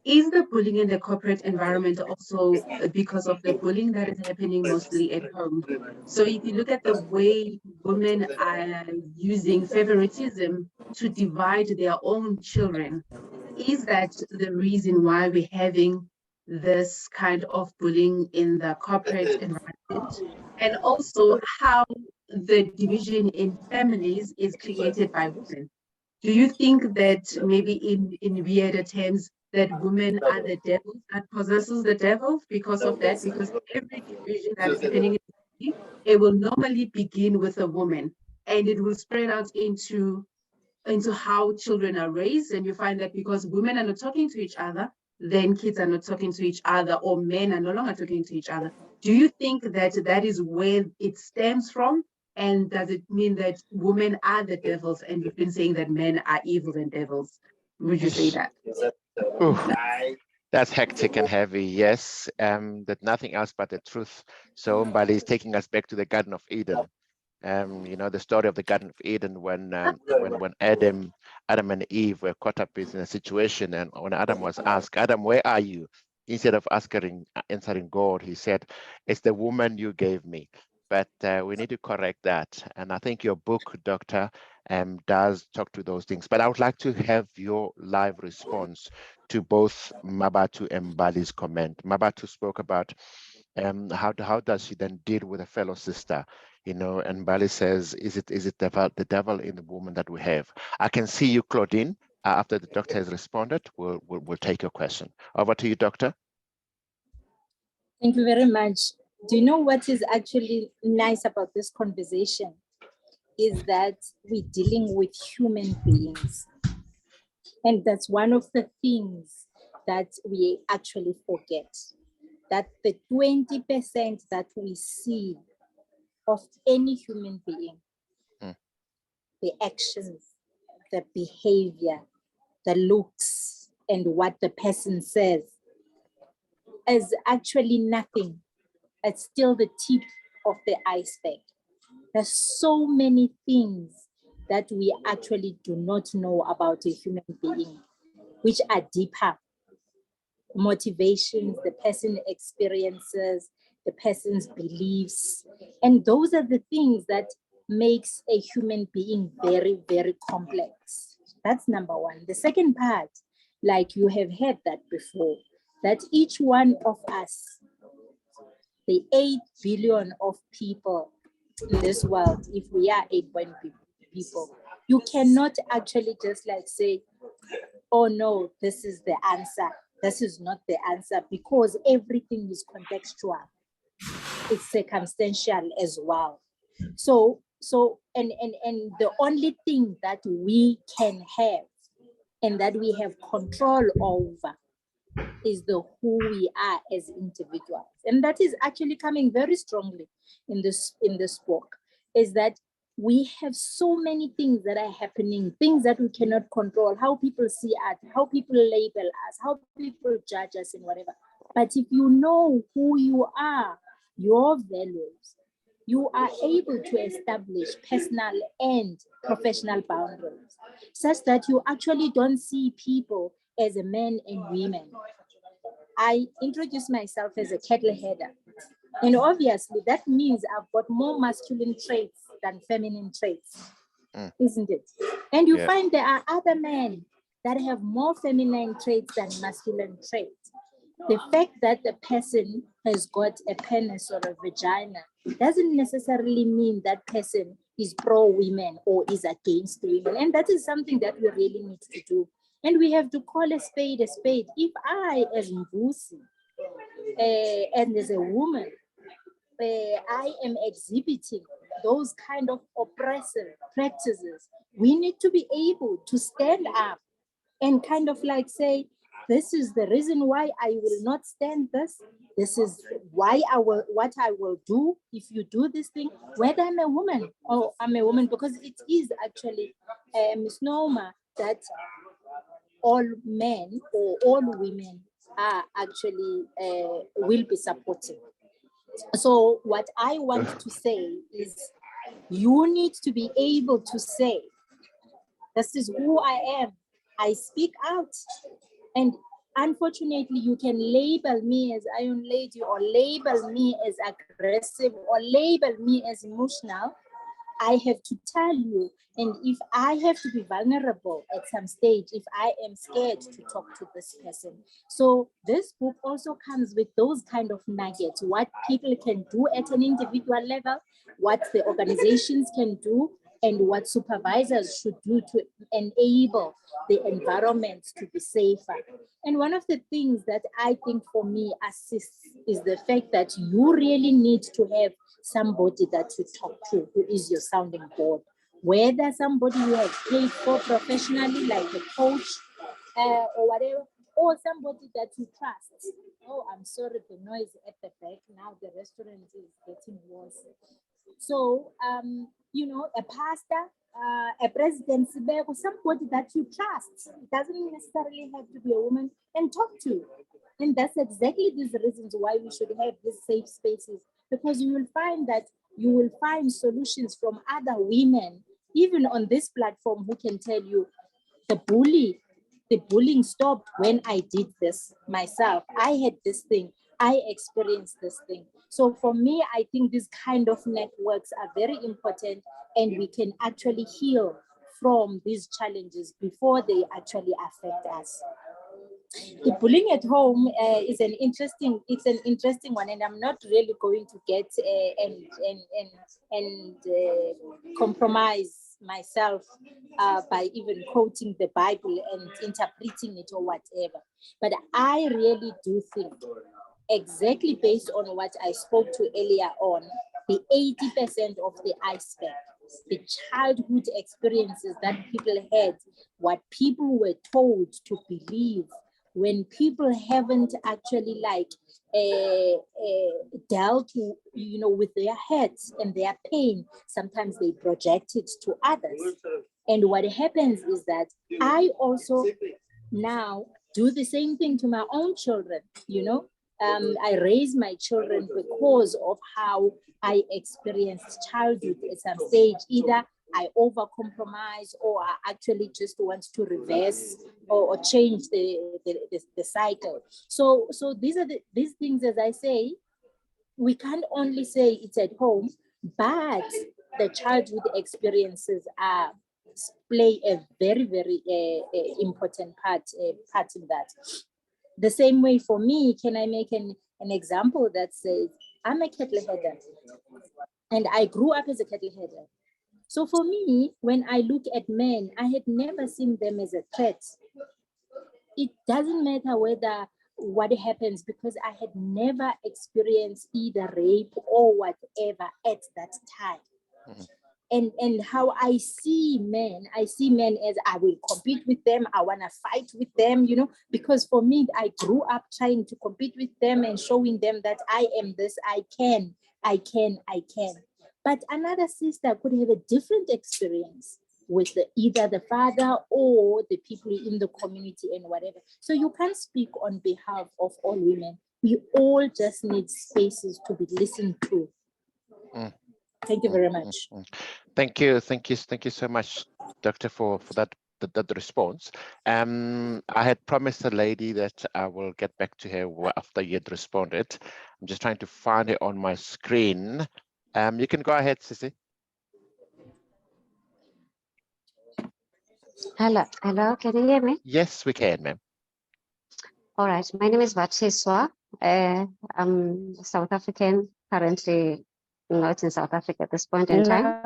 is the bullying in the corporate environment also because of the bullying that is happening mostly at home? So if you look at the way women are using favoritism to divide their own children, is that the reason why we're having this kind of bullying in the corporate environment? And also how the division in families is created by women. Do you think that maybe in weirder terms, that women are the devils, that possesses the devil because of that? Because every division that's happening, it will normally begin with a woman, and it will spread out into how children are raised. And you find that because women are not talking to each other, then kids are not talking to each other, or men are no longer talking to each other. Do you think that that is where it stems from? And does it mean that women are the devils, and you've been saying that men are evil and devils? Would you say that? Ooh, that's hectic and heavy, yes. That nothing else but the truth. So Mbali is taking us back to the Garden of Eden. You know, the story of the Garden of Eden when Adam and Eve were caught up in a situation, and when Adam was asked, Adam, where are you? Instead of answering God, he said, it's the woman you gave me. But we need to correct that. And I think your book, Doctor, does talk to those things. But I would like to have your live response to both Mabatu and Mbali's comment. Mabatu spoke about how does she then deal with a fellow sister, you know, and Mbali says, is it the devil in the woman that we have? I can see you, Claudine. After the doctor has responded, we'll take your question. Over to you, doctor. Thank you very much. Do you know what is actually nice about this conversation? Is that we're dealing with human beings. And that's one of the things that we actually forget. That the 20% that we see of any human being, the actions, the behavior, the looks, and what the person says is actually nothing. It's still the tip of the iceberg. There's so many things that we actually do not know about a human being, which are deeper. Motivations, the person experiences, the person's beliefs. And those are the things that makes a human being very, very complex. That's number one. The second part, like you have heard that before, that each one of us, the 8 billion of people in this world, if we are 8 billion people, you cannot actually just like say, oh no, this is the answer. This is not the answer, because everything is contextual. It's circumstantial as well. So and the only thing that we can have and that we have control over is the who we are as individuals. And that is actually coming very strongly in this book, is that we have so many things that are happening, things that we cannot control, how people see us, how people label us, how people judge us and whatever. But if you know who you are, your values, you are able to establish personal and professional boundaries, such that you actually don't see people as a men and women. I introduce myself as a cattle header. And obviously that means I've got more masculine traits than feminine traits, isn't it? And you find there are other men that have more feminine traits than masculine traits. The fact that the person has got a penis or a vagina doesn't necessarily mean that person is pro-women or is against women. And that is something that we really need to do. And we have to call a spade a spade. If I, as Mvusy, and as a woman, I am exhibiting those kind of oppressive practices, we need to be able to stand up and kind of like say, this is the reason why I will not stand this. This is why what I will do if you do this thing, whether I'm a woman or I'm a woman, because it is actually a misnomer that all men or all women are actually will be supportive. So what I want to say is you need to be able to say, this is who I am. I speak out. And unfortunately, you can label me as Iron Lady or label me as aggressive or label me as emotional. I have to tell you, and if I have to be vulnerable at some stage, if I am scared to talk to this person. So this book also comes with those kind of nuggets, what people can do at an individual level, what the organizations can do, and what supervisors should do to enable the environment to be safer. And one of the things that I think for me assists is the fact that you really need to have somebody that you talk to who is your sounding board, whether somebody you have paid for professionally, like a coach or whatever, or somebody that you trust. Oh, I'm sorry, the noise at the back. Now the restaurant is getting worse. So, you know, a pastor, a President Sibeko, somebody that you trust. It doesn't necessarily have to be a woman, and talk to. And that's exactly these reasons why we should have these safe spaces, because you will find that you will find solutions from other women, even on this platform, who can tell you the bullying stopped when I did this myself. I had this thing, I experienced this thing. So for me, I think these kind of networks are very important, and we can actually heal from these challenges before they actually affect us. The bullying at home is an interesting one, and I'm not really going to get and compromise myself by even quoting the Bible and interpreting it or whatever. But I really do think, exactly based on what I spoke to earlier on, the 80% of the iceberg, the childhood experiences that people had, what people were told to believe, when people haven't actually dealt, with their heads and their pain, sometimes they project it to others. And what happens is that I also now do the same thing to my own children. I raise my children because of how I experienced childhood at some stage. Either I overcompromise, or I actually just want to reverse or change the cycle. So these are these things, as I say, we can't only say it's at home, but the childhood experiences play a very, very important part in that. The same way for me, can I make an example that says, I'm a cattle header, and I grew up as a cattle header. So for me, when I look at men, I had never seen them as a threat. It doesn't matter what happens, because I had never experienced either rape or whatever at that time. Mm-hmm. And how I see men as, I will compete with them, I want to fight with them, because for me, I grew up trying to compete with them and showing them that I am this, I can. But another sister could have a different experience with either the father or the people in the community and whatever. So you can't speak on behalf of all women. We all just need spaces to be listened to. Thank you very much. Thank you so much, Doctor, for that response. I had promised the lady that I will get back to her after you had responded. I'm just trying to find it on my screen. You can go ahead, Sissy. Hello, can you hear me? Yes, we can, ma'am. All right, my name is Vatshiswa. I'm South African, currently not in South Africa at this point in time.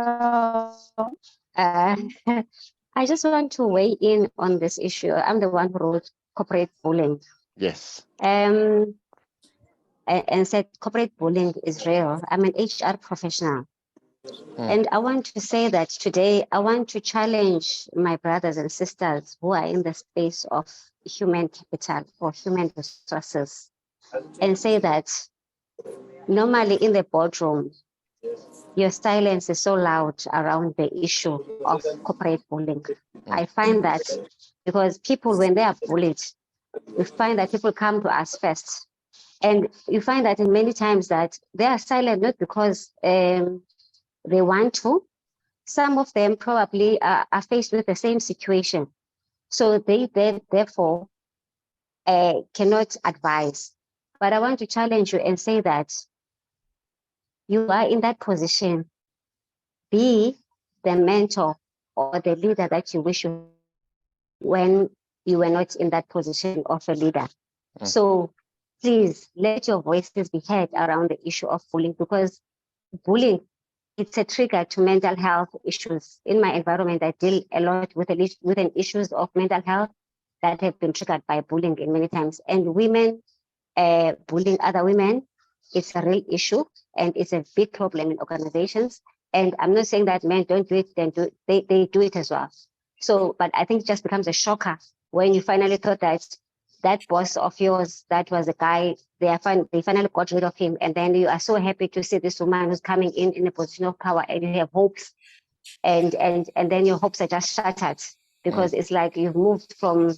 I just want to weigh in on this issue. I'm the one who wrote corporate bullying. Yes. And said corporate bullying is real. I'm an HR professional. And I want to say that today, I want to challenge my brothers and sisters who are in the space of human capital or human resources, and say that normally in the boardroom, your silence is so loud around the issue of corporate bullying. I find that because people, when they are bullied, we find that people come to us first. And you find that in many times that they are silent, not because they want to. Some of them probably are faced with the same situation. So they therefore cannot advise. But I want to challenge you and say that you are in that position. Be the mentor or the leader that you wish you when you were not in that position of a leader. So please let your voices be heard around the issue of bullying, because bullying, it's a trigger to mental health issues. In my environment, I deal a lot with an issues of mental health that have been triggered by bullying in many times. And women bullying other women, it's a real issue, and it's a big problem in organizations. And I'm not saying that men don't do it, they do it as well. So, but I think it just becomes a shocker when you finally thought that boss of yours, that was a guy, they finally got rid of him. And then you are so happy to see this woman who's coming in a position of power, and you have hopes. And then your hopes are just shattered, because it's like you've moved from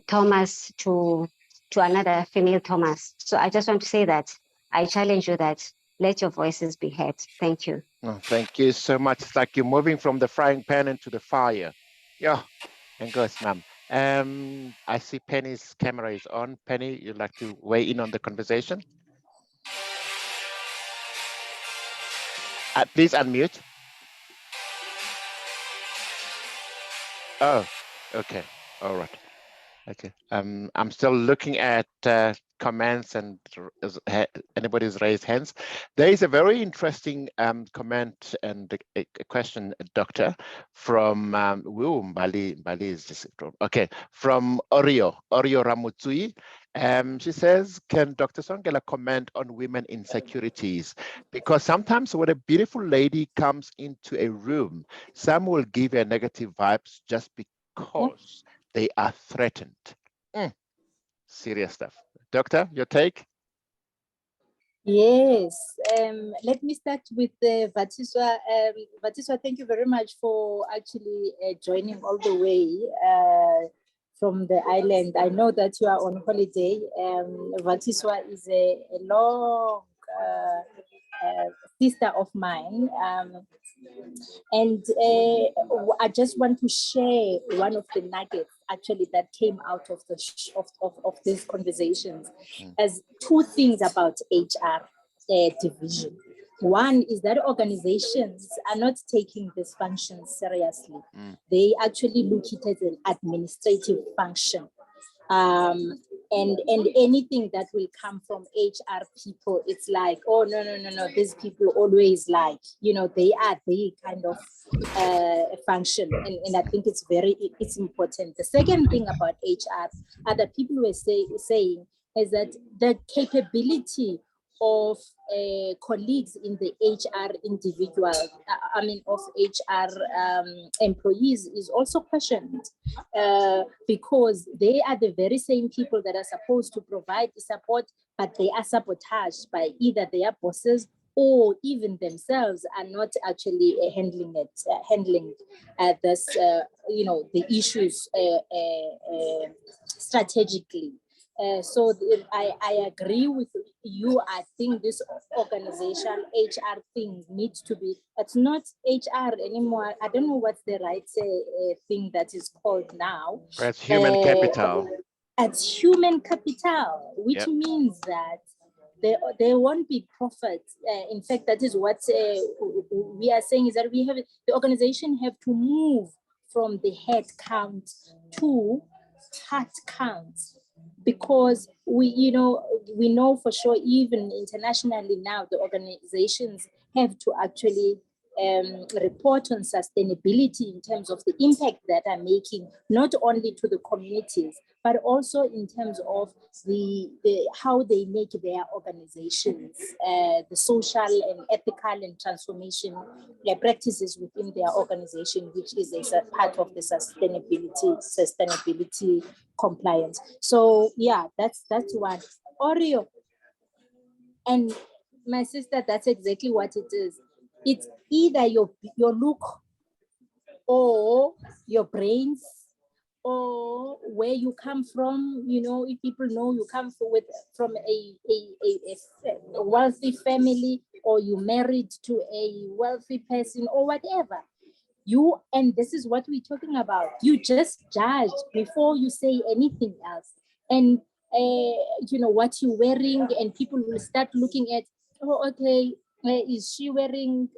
Thomas to another female Thomas. So I just want to say that I challenge you that let your voices be heard. Thank you. Oh, thank you so much. It's like you're moving from the frying pan into the fire. Yeah, and goes, ma'am. I see Penny's camera is on. Penny, you'd like to weigh in on the conversation? Please unmute. Oh, okay. All right. Okay. I'm still looking at comments and anybody's raised hands. There is a very interesting comment and a question, Doctor, from Mbali is just okay, from Orio Ramutsui. She says, can Dr. Songelwa comment on women insecurities? Because sometimes when a beautiful lady comes into a room, some will give her negative vibes just because they are threatened. Serious stuff. Doctor, your take? Yes, let me start with Vatiswa. Vatiswa, thank you very much for actually joining all the way from the island. I know that you are on holiday. Vatiswa is a long sister of mine. And I just want to share one of the nuggets actually that came out of the of these conversations as two things about HR division. One is that organizations are not taking this function seriously. They actually look at it as an administrative function. And anything that will come from HR people, it's like, oh, no, these people always like, they are the kind of function. And I think it's important. The second thing about HR, other people were saying, is that the capability of colleagues in the HR of HR employees is also questioned because they are the very same people that are supposed to provide the support, but they are sabotaged by either their bosses or even themselves are not actually handling the issues strategically. So I agree with you. I think this organizational HR thing needs to be, it's not HR anymore. I don't know what's the right thing that is called now. It's human capital. It's human capital, which means that there won't be profit. In fact, that is what we are saying, is that the organization have to move from the head count to heart count. Because we know for sure, even internationally now, the organizations have to actually report on sustainability in terms of the impact that are making, not only to the communities, but also in terms of the how they make their organizations, the social and ethical and transformation practices within their organization, which is a part of the sustainability compliance. So yeah, that's one. Oreo and my sister, that's exactly what it is. It's either your look or your brains or where you come from. If people know you come from a wealthy family, or you married to a wealthy person or whatever, and this is what we're talking about. You just judge before you say anything else. And what you're wearing, and people will start looking at, oh, okay, is she wearing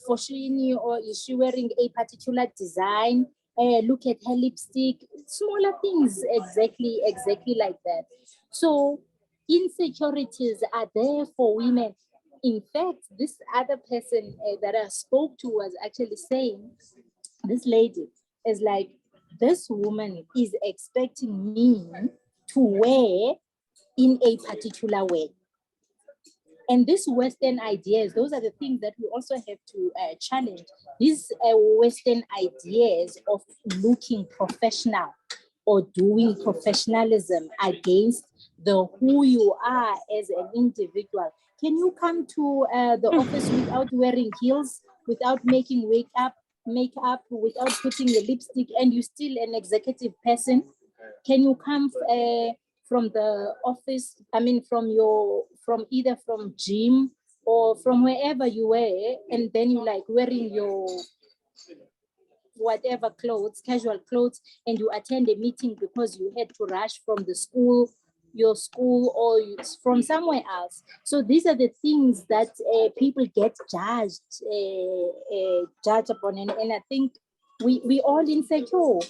Foschini, or is she wearing a particular design? Look at her lipstick, smaller things, exactly like that. So insecurities are there for women. In fact, this other person that I spoke to was actually saying, this lady is like, this woman is expecting me to wear in a particular way. And these Western ideas, those are the things that we also have to challenge. These Western ideas of looking professional or doing professionalism against the who you are as an individual. Can you come to the office without wearing heels, without making makeup, without putting a lipstick, and you're still an executive person? Can you come from the office, from either from gym or from wherever you were, and then you like wearing your whatever clothes, casual clothes, and you attend a meeting because you had to rush from the school, your school, or from somewhere else. So these are the things that people get judged upon, and I think we all insecure,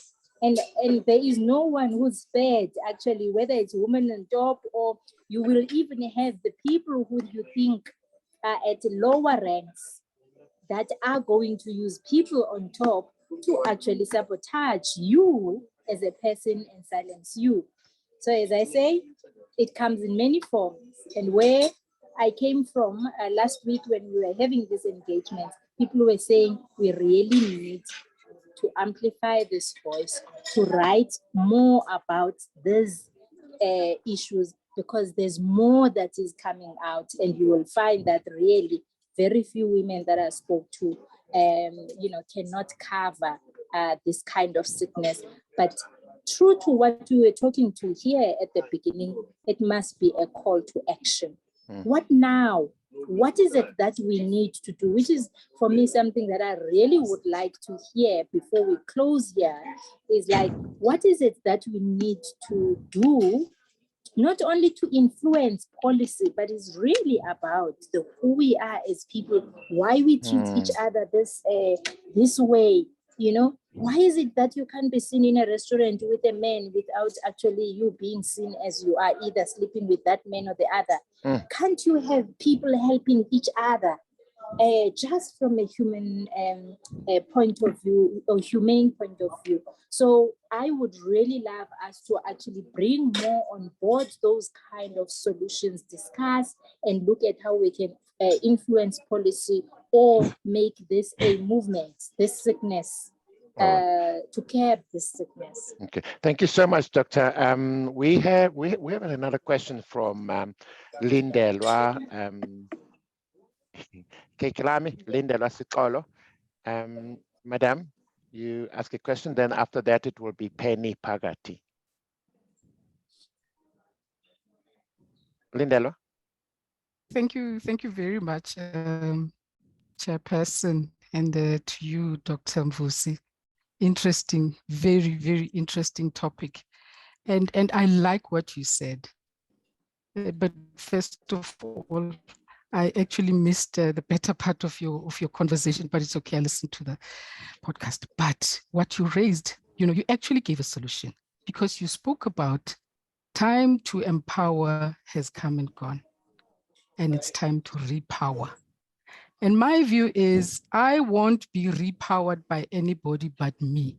and there is no one who's spared, actually, whether it's women on top, or you will even have the people who you think are at lower ranks that are going to use people on top to actually sabotage you as a person and silence you. So as I say, it comes in many forms. And where I came from last week when we were having this engagement, people were saying we really need to amplify this voice, to write more about these issues, because there's more that is coming out, and you will find that really very few women that I spoke to, cannot cover this kind of sickness. But true to what we were talking to here at the beginning, it must be a call to action. What now? What is it that we need to do? Which is, for me, something that I really would like to hear before we close here, is like, what is it that we need to do, not only to influence policy, but it's really about who we are as people, why we treat each other this way, why is it that you can't be seen in a restaurant with a man without actually you being seen as you are either sleeping with that man or the other? Can't you have people helping each other? Just from a human point of view, or humane point of view. So I would really love us to actually bring more on board those kind of solutions, discuss and look at how we can influence policy or make this a movement, this sickness, to curb this sickness. Okay, thank you so much, Doctor. We have another question from Lindelwa. Lindelwa Sikolo. Madam, you ask a question, then after that it will be Penny Pagati. Lindelwa. Thank you very much, Chairperson, and to you, Dr. Mvusy. Interesting, very, very interesting topic. And I like what you said. But first of all, I actually missed the better part of your conversation, but it's okay, I listened to the podcast. But what you raised, you actually gave a solution, because you spoke about time to empower has come and gone, and it's time to repower. And my view is I won't be repowered by anybody but me,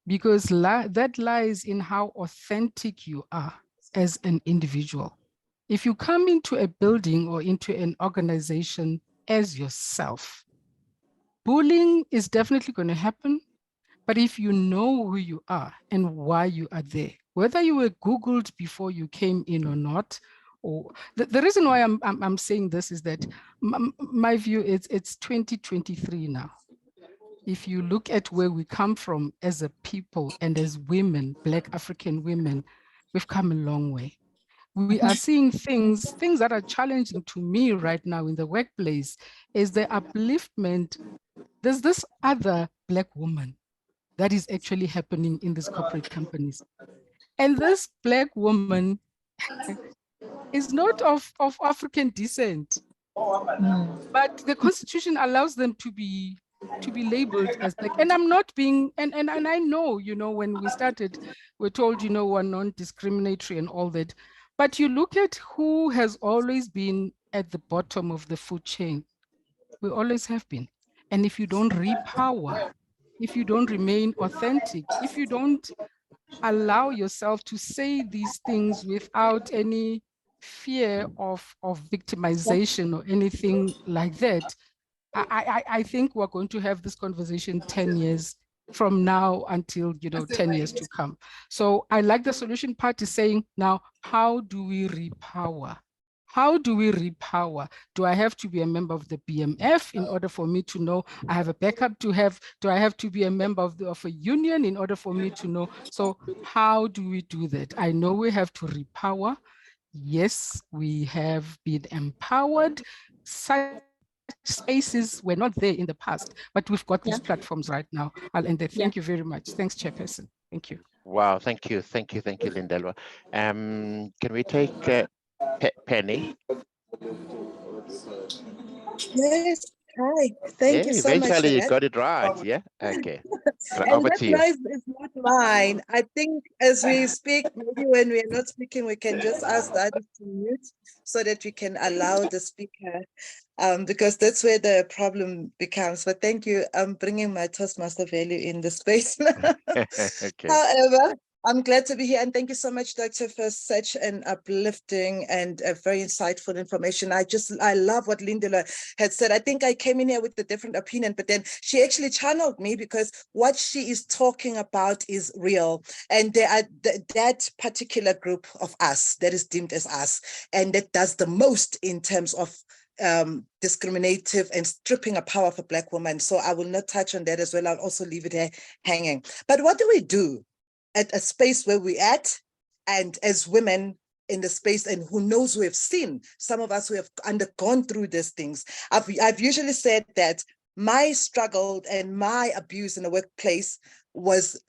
because that lies in how authentic you are as an individual. If you come into a building or into an organization as yourself, bullying is definitely going to happen. But if you know who you are and why you are there, whether you were Googled before you came in or not, or the reason why I'm saying this is that my view is it's 2023 now. If you look at where we come from as a people and as women, Black African women, we've come a long way. We are seeing things that are challenging to me right now in the workplace is the upliftment. There's this other Black woman that is actually happening in these corporate companies. And this Black woman is not of African descent, but the Constitution allows them to be labeled as Black. And I'm not being, and I know, when we started, we're told, we're non-discriminatory and all that. But you look at who has always been at the bottom of the food chain. We always have been. And if you don't repower, if you don't remain authentic, if you don't allow yourself to say these things without any fear of victimization or anything like that, I think we're going to have this conversation 10 years from now until 10 years to come. So I like the solution part is saying, now, how do we repower? How do we repower? Do I have to be a member of the BMF in order for me to know I have a backup to have? Do I have to be a member of a union in order for me to know? So how do we do that? I know we have to repower. yes, we have been empowered. Such spaces were not there in the past, but we've got these platforms right now. I'll end there. Thank you very much. Thanks, Chairperson. Thank you. Wow, thank you, Lindelwa. Can we take Penny? Yes, hi. Thank you so much for Eventually you that. got it right. Yeah. Okay. And Over that to you. prize is not mine. I think as we speak, maybe when we're not speaking, we can just ask the others to mute so that we can allow the speaker, because that's where the problem becomes. But thank you. I'm bringing my Toastmaster value in the space. Okay. However, I'm glad to be here, and thank you so much, Doctor, for such an uplifting and very insightful information. I love what Linda had said. I think I came in here with a different opinion, but then she actually channeled me, because what she is talking about is real. And there are that particular group of us that is deemed as us, and that does the most in terms of discriminative and stripping a power of a Black woman. So I will not touch on that as well. I'll also leave it hanging. But what do we do at a space where we're at, and as women in the space, and who knows, who have seen, some of us who have undergone through these things? I've usually said that my struggle and my abuse in the workplace was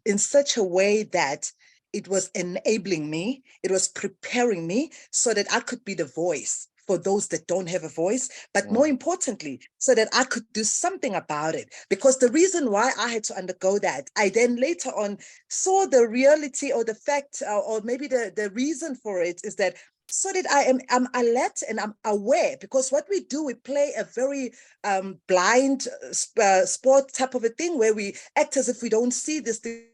in such a way that it was enabling me, it was preparing me so that I could be the voice for those that don't have a voice, but more importantly, so that I could do something about it. Because the reason why I had to undergo that, I then later on saw the reality, or the fact, or maybe the reason for it is that so that I'm alert and I'm aware, because what we do, we play a very blind sport type of a thing, where we act as if we don't see this thing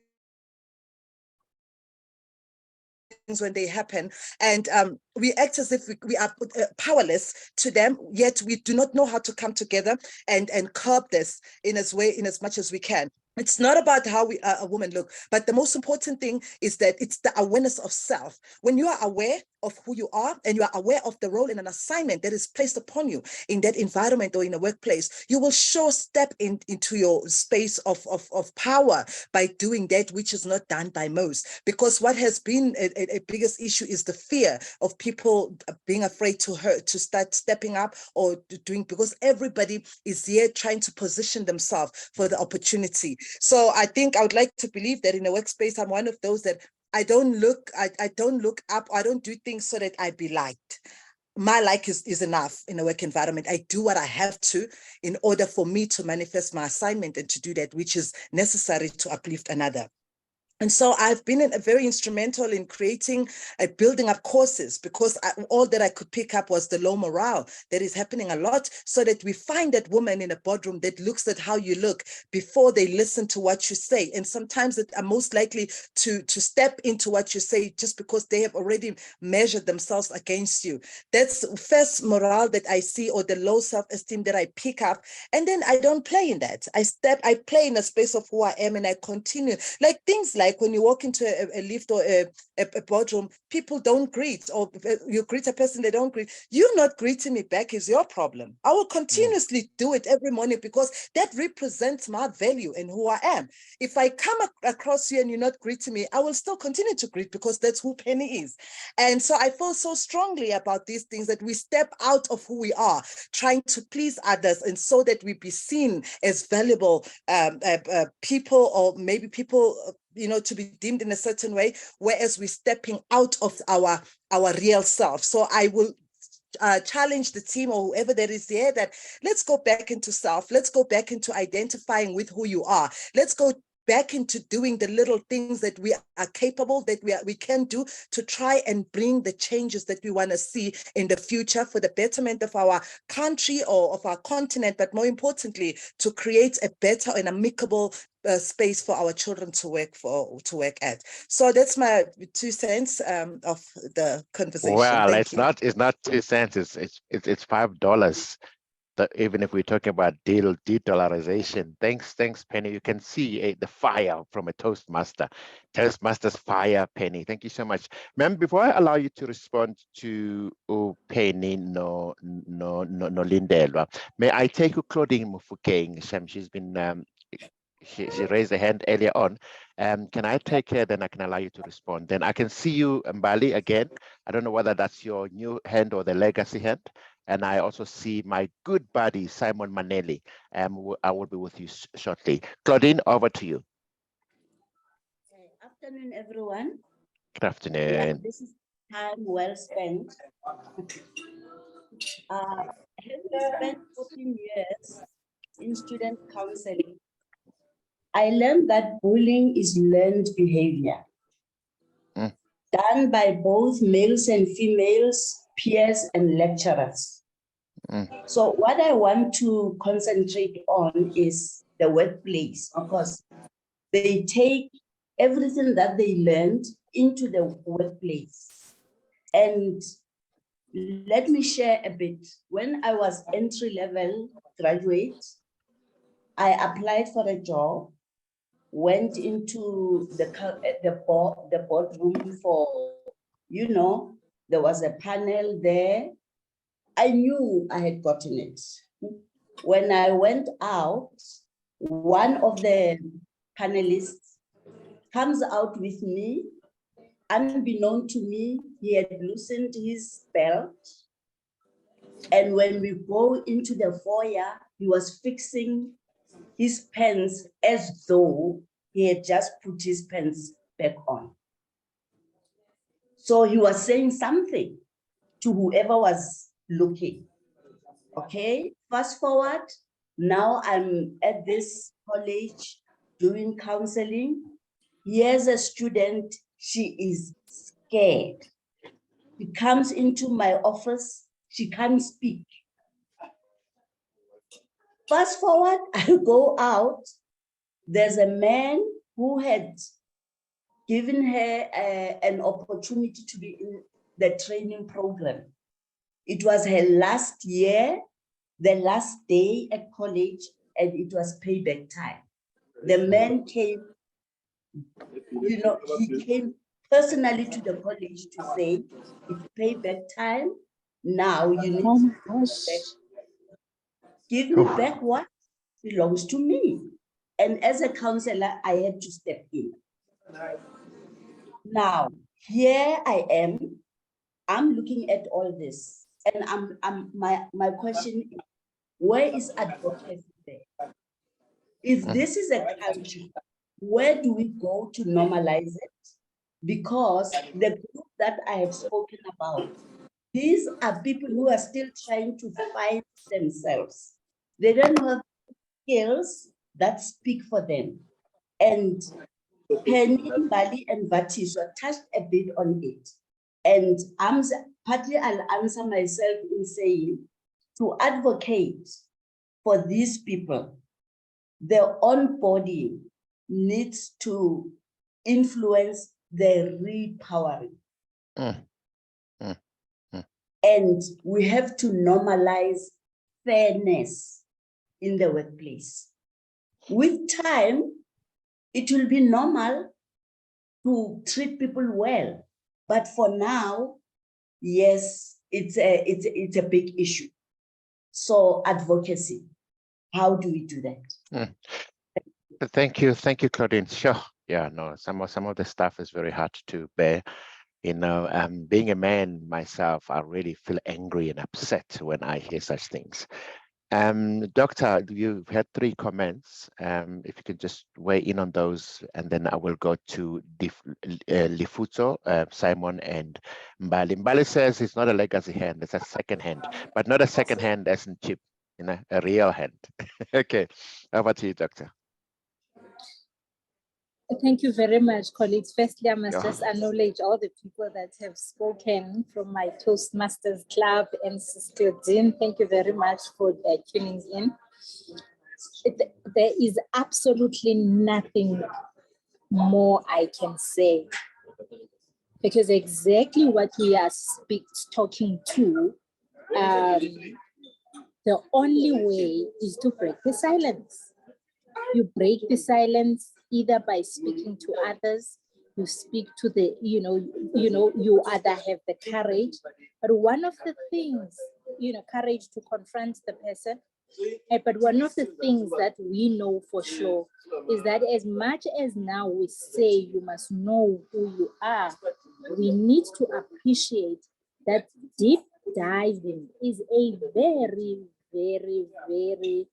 when they happen, and we act as if we are powerless to them, yet we do not know how to come together and curb this in as much as we can. It's not about how a woman look, but the most important thing is that it's the awareness of self. When you are aware of who you are, and you are aware of the role and an assignment that is placed upon you in that environment or in a workplace, you will step into your space of power by doing that which is not done by most. Because what has been a biggest issue is the fear of people being afraid to start stepping up or doing, because everybody is here trying to position themselves for the opportunity. So I think I would like to believe that in a workspace, I'm one of those that I don't look up, I don't do things so that I be liked. My like is enough in a work environment. I do what I have to in order for me to manifest my assignment and to do that which is necessary to uplift another. And so I've been very instrumental in creating and building up courses, because all that I could pick up was the low morale that is happening a lot, so that we find that woman in a boardroom that looks at how you look before they listen to what you say. And sometimes they are most likely to step into what you say just because they have already measured themselves against you. That's first morale that I see, or the low self-esteem that I pick up. And then I don't play in that. I play in a space of who I am, and I continue. Like things like when you walk into a lift or a boardroom, people don't greet, or you greet a person, they don't greet. You not greeting me back is your problem. I will continuously do it every morning, because that represents my value and who I am. If I come across you and you're not greeting me, I will still continue to greet, because that's who Penny is. And so I feel so strongly about these things, that we step out of who we are, trying to please others, and so that we be seen as valuable people, or maybe people to be deemed in a certain way, whereas we're stepping out of our real self. So I will challenge the team, or whoever that is there, that let's go back into self. Let's go back into identifying with who you are. Let's go back into doing the little things that we are capable, that we can do, to try and bring the changes that we want to see in the future for the betterment of our country or of our continent, but more importantly, to create a better and amicable space for our children to work at. So that's my 2 cents of the conversation. Well, Thank it's you. not 2 cents. It's $5. Even if we're talking about de-dollarization. Thanks, Penny. You can see the fire from a Toastmaster. Toastmaster's fire, Penny. Thank you so much. Ma'am, before I allow you to respond to Penny no Lindelwa, may I take Claudine Mufokeng? She's been she raised a hand earlier on. Can I take care? Then I can allow you to respond. Then I can see you, Mbali, again. I don't know whether that's your new hand or the legacy hand. And I also see my good buddy, Simon Manelli. I will be with you shortly. Claudine, over to you. Afternoon, everyone. Good afternoon. Yeah, this is time well spent. Having spent 14 years in student counseling, I learned that bullying is learned behavior done by both males and females, peers and lecturers. So what I want to concentrate on is the workplace, because they take everything that they learned into the workplace. And let me share a bit. When I was entry-level graduate, I applied for a job, went into the boardroom for, you know, there was a panel there. I knew I had gotten it. When I went out, one of the panelists comes out with me. Unbeknown to me, he had loosened his belt. And when we go into the foyer, he was fixing his pants as though he had just put his pants back on. So he was saying something to whoever was looking. Okay, fast forward, now I'm at this college doing counseling. Here's a student, she is scared. She comes into my office, she can't speak. Fast forward, I go out, there's a man who had given her an opportunity to be in the training program. It was her last year, the last day at college, and it was payback time. The man came, you know, he came personally to the college to say, it's payback time, now you need to give me back what belongs to me. And as a counselor, I had to step in. Now, here I am, I'm looking at all this, and my question is, where is advocacy there? If this is a culture, where do we go to normalize it? Because the group that I have spoken about, these are people who are still trying to find themselves. They don't have skills that speak for them. And Penny, Bali, and Vatiswa touched a bit on it. And partly I'll answer myself in saying, to advocate for these people, their onboarding needs to influence their repowering. And we have to normalize fairness in the workplace. With time, it will be normal to treat people well. But for now, yes, it's a big issue. So advocacy, how do we do that? Thank you, Claudine. Sure, yeah, no, some of the stuff is very hard to bear. You know, being a man myself, I really feel angry and upset when I hear such things. Doctor, you've had 3 comments. If you could just weigh in on those, and then I will go to Lifuto, Simon, and Mbali. Mbali says it's not a legacy hand, it's a second hand, but not a second hand as in cheap, you know, a real hand. Okay, over to you, Doctor. Thank you very much, colleagues. Firstly, I must just acknowledge all the people that have spoken from my Toastmasters Club and Sister Dean. Thank you very much for tuning in. There is absolutely nothing more I can say, because exactly what we are talking to, the only way is to break the silence. You break the silence either by speaking to others, you speak to the, you either have the courage, but one of the things, courage to confront the person, But one of the things that we know for sure is that as much as now we say you must know who you are, we need to appreciate that deep diving is a very, very, very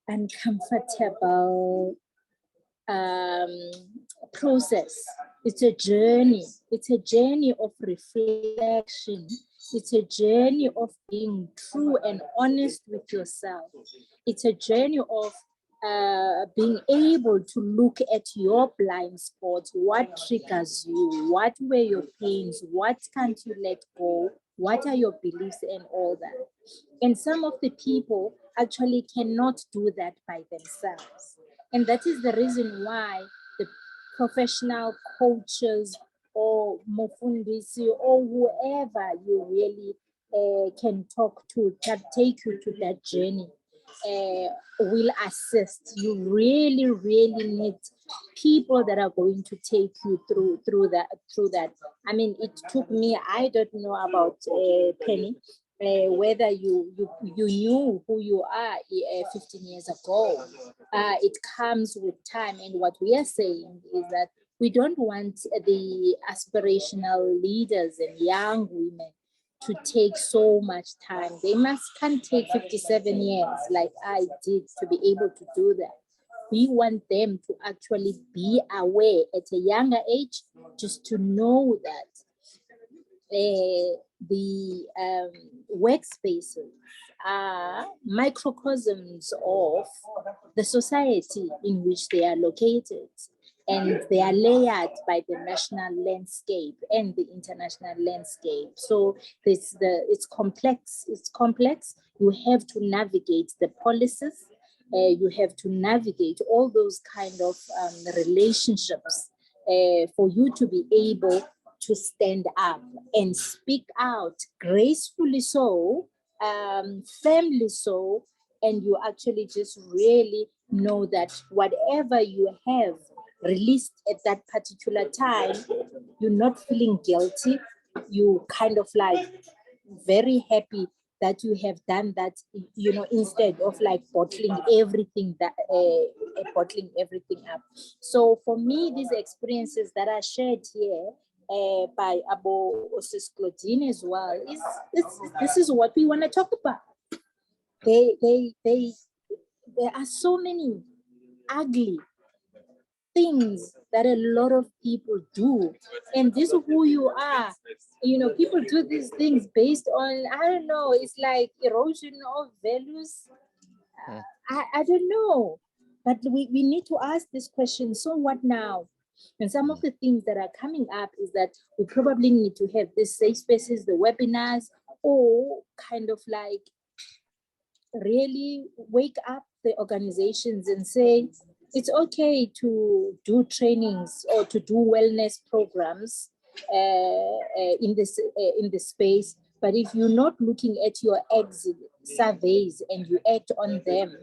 uncomfortable process. It's a journey. It's a journey of reflection. It's a journey of being true and honest with yourself. It's a journey of being able to look at your blind spots, what triggers you, what were your pains, what can't you let go, what are your beliefs and all that. And some of the people actually cannot do that by themselves. And that is the reason why the professional coaches or Mvusy or whoever you really can talk to, that take you to that journey, will assist. You really, really need people that are going to take you through that. I mean, it took me, I don't know about Penny, whether you knew who you are 15 years ago. It comes with time, and what we are saying is that we don't want the aspirational leaders and young women to take so much time. They can't take 57 years like I did to be able to do that. We want them to actually be aware at a younger age, just to know that the workspaces are microcosms of the society in which they are located, and they are layered by the national landscape and the international landscape. So it's complex. It's complex. You have to navigate the policies. You have to navigate all those kind of relationships for you to be able to stand up and speak out gracefully so, firmly so, and you actually just really know that whatever you have released at that particular time, you're not feeling guilty. You kind of like very happy that you have done that, you know, instead of like bottling everything up. So for me, these experiences that are shared here by Abo Osis Claudine as well, this is what we want to talk about. There are so many ugly things that a lot of people do, and this is who you are. You know, people do these things based on, I don't know, it's like erosion of values. I don't know, but we need to ask this question, so what now? And some of the things that are coming up is that we probably need to have these safe spaces, the webinars, or kind of like really wake up the organizations and say, it's okay to do trainings or to do wellness programs in this space, but if you're not looking at your exit surveys and you act on them,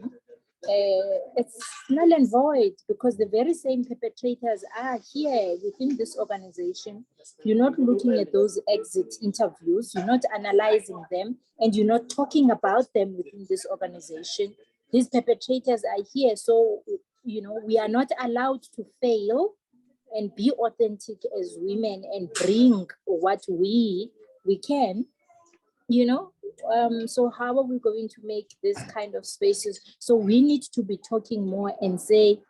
it's null and void, because the very same perpetrators are here within this organization. You're not looking at those exit interviews, you're not analyzing them, and you're not talking about them within this organization. These perpetrators are here, so you know, we are not allowed to fail and be authentic as women and bring what we can, you know. So how are we going to make this kind of spaces? So we need to be talking more and say,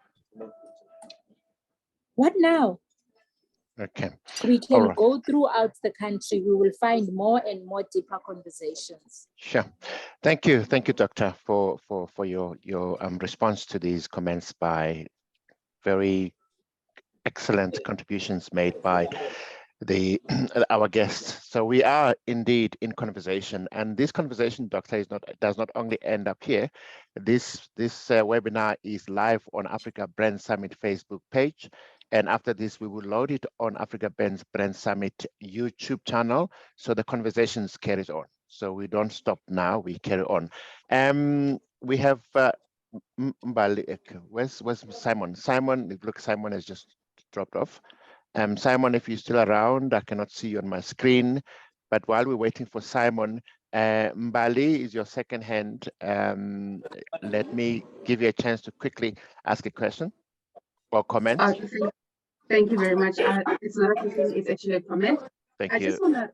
what now? Okay. We can All right. go throughout the country. We will find more and more deeper conversations. Sure. Thank you, Doctor, for your response to these comments by very excellent contributions made by our guests. So we are indeed in conversation, and this conversation, Doctor, does not only end up here. This webinar is live on Africa Brand Summit Facebook page, and after this we will load it on Africa Brand Summit YouTube channel, so the conversations carries on. So we don't stop now, we carry on. We have where's Simon? Simon, it looks Simon has just dropped off. Simon, if you're still around, I cannot see you on my screen. But while we're waiting for Simon, Mbali is your second hand. Let me give you a chance to quickly ask a question or comment. Thank you very much. It's not a question, it's actually a comment. Thank you. Just want to,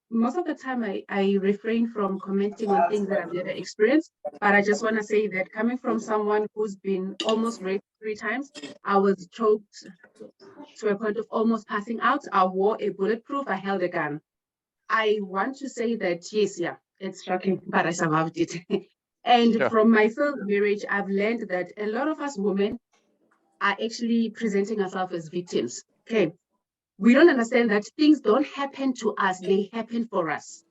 most of the time I refrain from commenting on things that I've never experienced, but I just want to say that coming from someone who's been almost raped 3 times, I was choked to a point of almost passing out. I wore a bulletproof, I held a gun. I want to say that, yes, yeah, it's shocking, but I survived it. And Sure. from my first marriage, I've learned that a lot of us women are actually presenting ourselves as victims. Okay. We don't understand that things don't happen to us, they happen for us.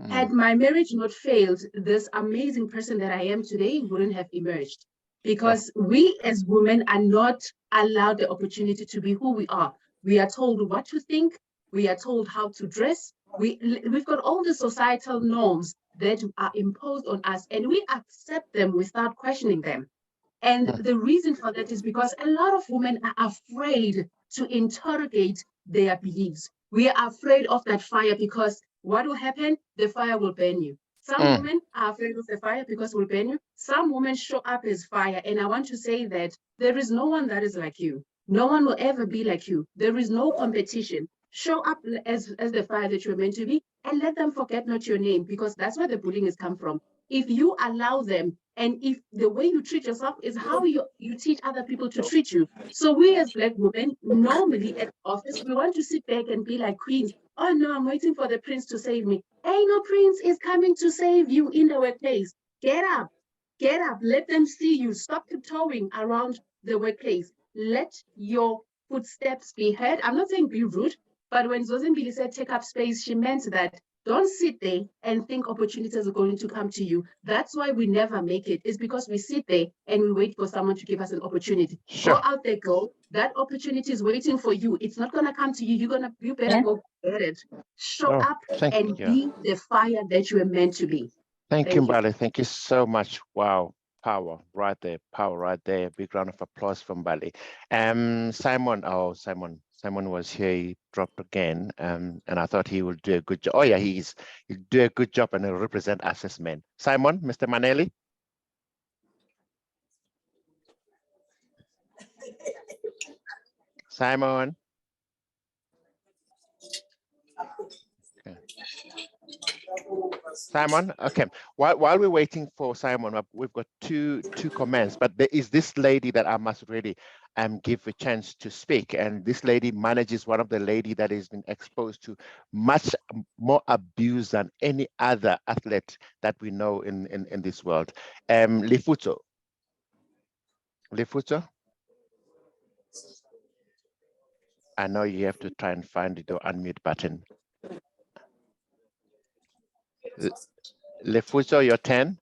Had my marriage not failed, this amazing person that I am today wouldn't have emerged, because we as women are not allowed the opportunity to be who we are. We are told what to think, we are told how to dress, we've got all the societal norms that are imposed on us, and we accept them without questioning them. And the reason for that is because a lot of women are afraid to interrogate their beliefs. We are afraid of that fire because what will happen? The fire will burn you. Some women are afraid of the fire because it will burn you. Some women show up as fire. And I want to say that there is no one that is like you. No one will ever be like you. There is no competition. Show up as the fire that you're meant to be, and let them forget not your name, because that's where the bullying has come from. If you allow them, and if the way you treat yourself is how you teach other people to treat you. So we as Black women, normally at office, we want to sit back and be like queens. Oh no, I'm waiting for the prince to save me. Ain't no prince is coming to save you in the workplace. Get up, let them see you. Stop tiptoeing around the workplace. Let your footsteps be heard. I'm not saying be rude, but when Zozimbili said take up space, she meant that don't sit there and think opportunities are going to come to you. That's why we never make it. It's because we sit there and we wait for someone to give us an opportunity. Sure. Go out there, go. That opportunity is waiting for you. It's not going to come to you. You better go get it. Show up and be the fire that you are meant to be. Thank you, Mbali. Thank you so much. Wow. Power right there. Power right there. Big round of applause from Mbali. Simon was here, he dropped again, and I thought he would do a good job. Oh yeah, he'll do a good job and he'll represent us as men. Simon, Mr. Maneli. Simon. Okay. Simon, okay. While we're waiting for Simon, we've got two comments, but there is this lady that I must really give a chance to speak. And this lady manages one of the lady that has been exposed to much more abuse than any other athlete that we know in this world. Lefutso. Lefutso? I know you have to try and find the unmute button. Lefutso, your 10.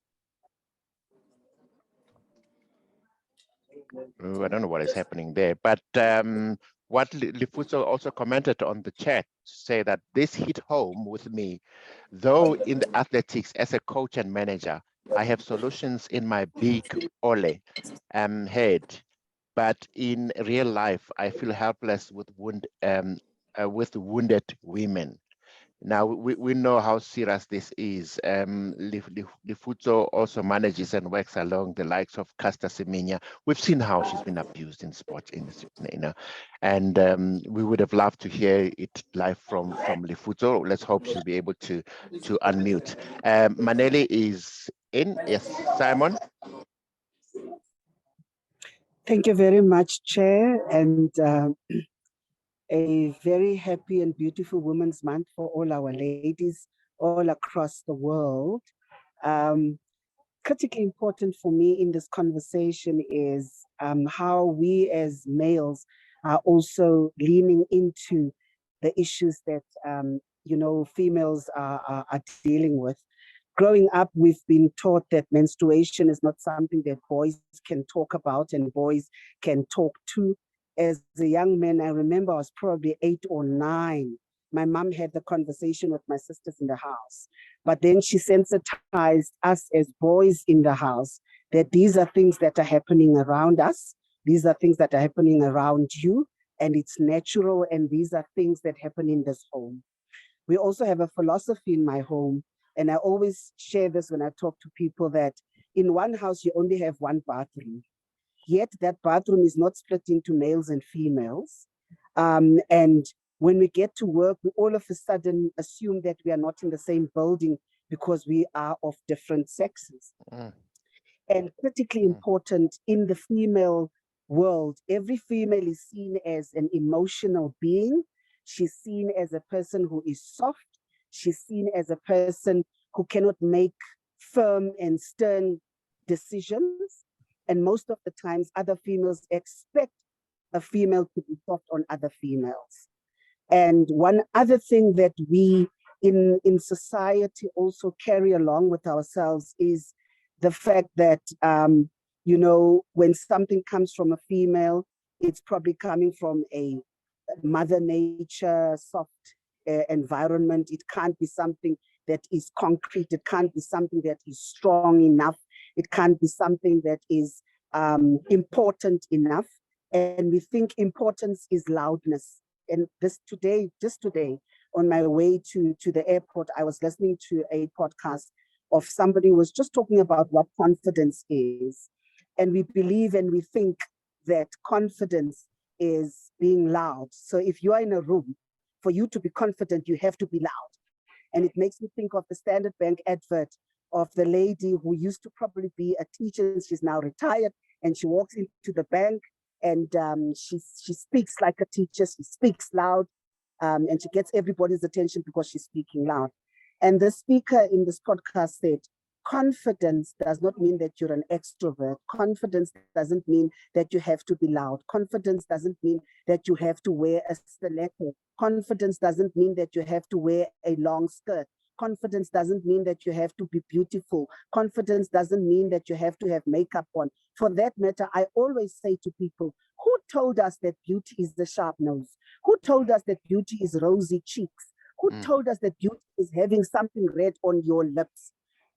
I don't know what is happening there, but what Lefutso also commented on the chat to say that this hit home with me, though in the athletics as a coach and manager, I have solutions in my big head, but in real life, I feel helpless with wounded women. Now, we know how serious this is. Lefutso also manages and works along the likes of Caster Semenya. We've seen how she's been abused in sports, and we would have loved to hear it live from Lefutso. Let's hope she'll be able to unmute. Maneli is in. Yes, Simon. Thank you very much, Chair, and a very happy and beautiful Women's Month for all our ladies all across the world. Critically important for me in this conversation is how we as males are also leaning into the issues that females are dealing with. Growing up, we've been taught that menstruation is not something that boys can talk about and boys can talk to. As a young man, I remember I was probably 8 or 9. My mom had the conversation with my sisters in the house, but then she sensitized us as boys in the house that these are things that are happening around us. These are things that are happening around you, and it's natural, and these are things that happen in this home. We also have a philosophy in my home And I always share this when I talk to people, that in one house, you only have one bathroom. Yet that bathroom is not split into males and females. And when we get to work, we all of a sudden assume that we are not in the same building because we are of different sexes. And critically important in the female world, every female is seen as an emotional being. She's seen as a person who is soft. She's seen as a person who cannot make firm and stern decisions. And most of the times, other females expect a female to be soft on other females. And one other thing that we in society also carry along with ourselves is the fact that, you know, when something comes from a female, it's probably coming from a mother nature, soft environment. It can't be something that is concrete. It can't be something that is strong enough. It can't be something that is important enough. And we think importance is loudness. And just today, on my way to the airport, I was listening to a podcast of somebody who was just talking about what confidence is. And we believe and we think that confidence is being loud. So if you are in a room, for you to be confident, you have to be loud. And it makes me think of the Standard Bank advert of the lady who used to probably be a teacher. She's now retired, and she walks into the bank, and she speaks like a teacher. She speaks loud, and she gets everybody's attention because she's speaking loud. And the speaker in this podcast said, confidence does not mean that you're an extrovert. Confidence doesn't mean that you have to be loud. Confidence doesn't mean that you have to wear a stiletto. Confidence doesn't mean that you have to wear a long skirt. Confidence doesn't mean that you have to be beautiful. Confidence doesn't mean that you have to have makeup on. For that matter, I always say to people, who told us that beauty is the sharp nose? Who told us that beauty is rosy cheeks? Who told us that beauty is having something red on your lips?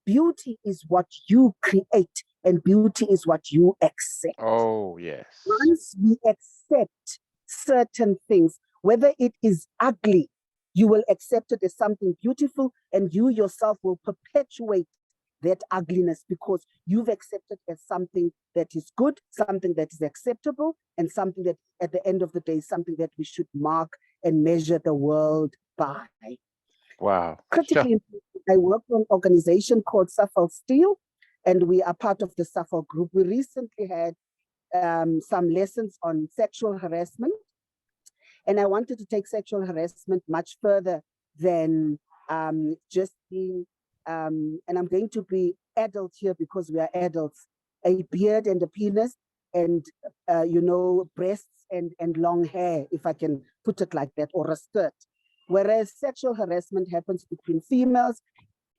Beauty is what you create, and beauty is what you accept. Oh, yes. Once we accept certain things, whether it is ugly, you will accept it as something beautiful, and you yourself will perpetuate that ugliness because you've accepted as something that is good, something that is acceptable, and something that at the end of the day, something that we should mark and measure the world by. Wow. Critically, I work for an organization called Suffolk Steel, and we are part of the Suffolk group. We recently had some lessons on sexual harassment, and I wanted to take sexual harassment much further than just being, and I'm going to be adult here because we are adults, a beard and a penis and, you know, breasts and long hair, if I can put it like that, or a skirt. Whereas sexual harassment happens between females,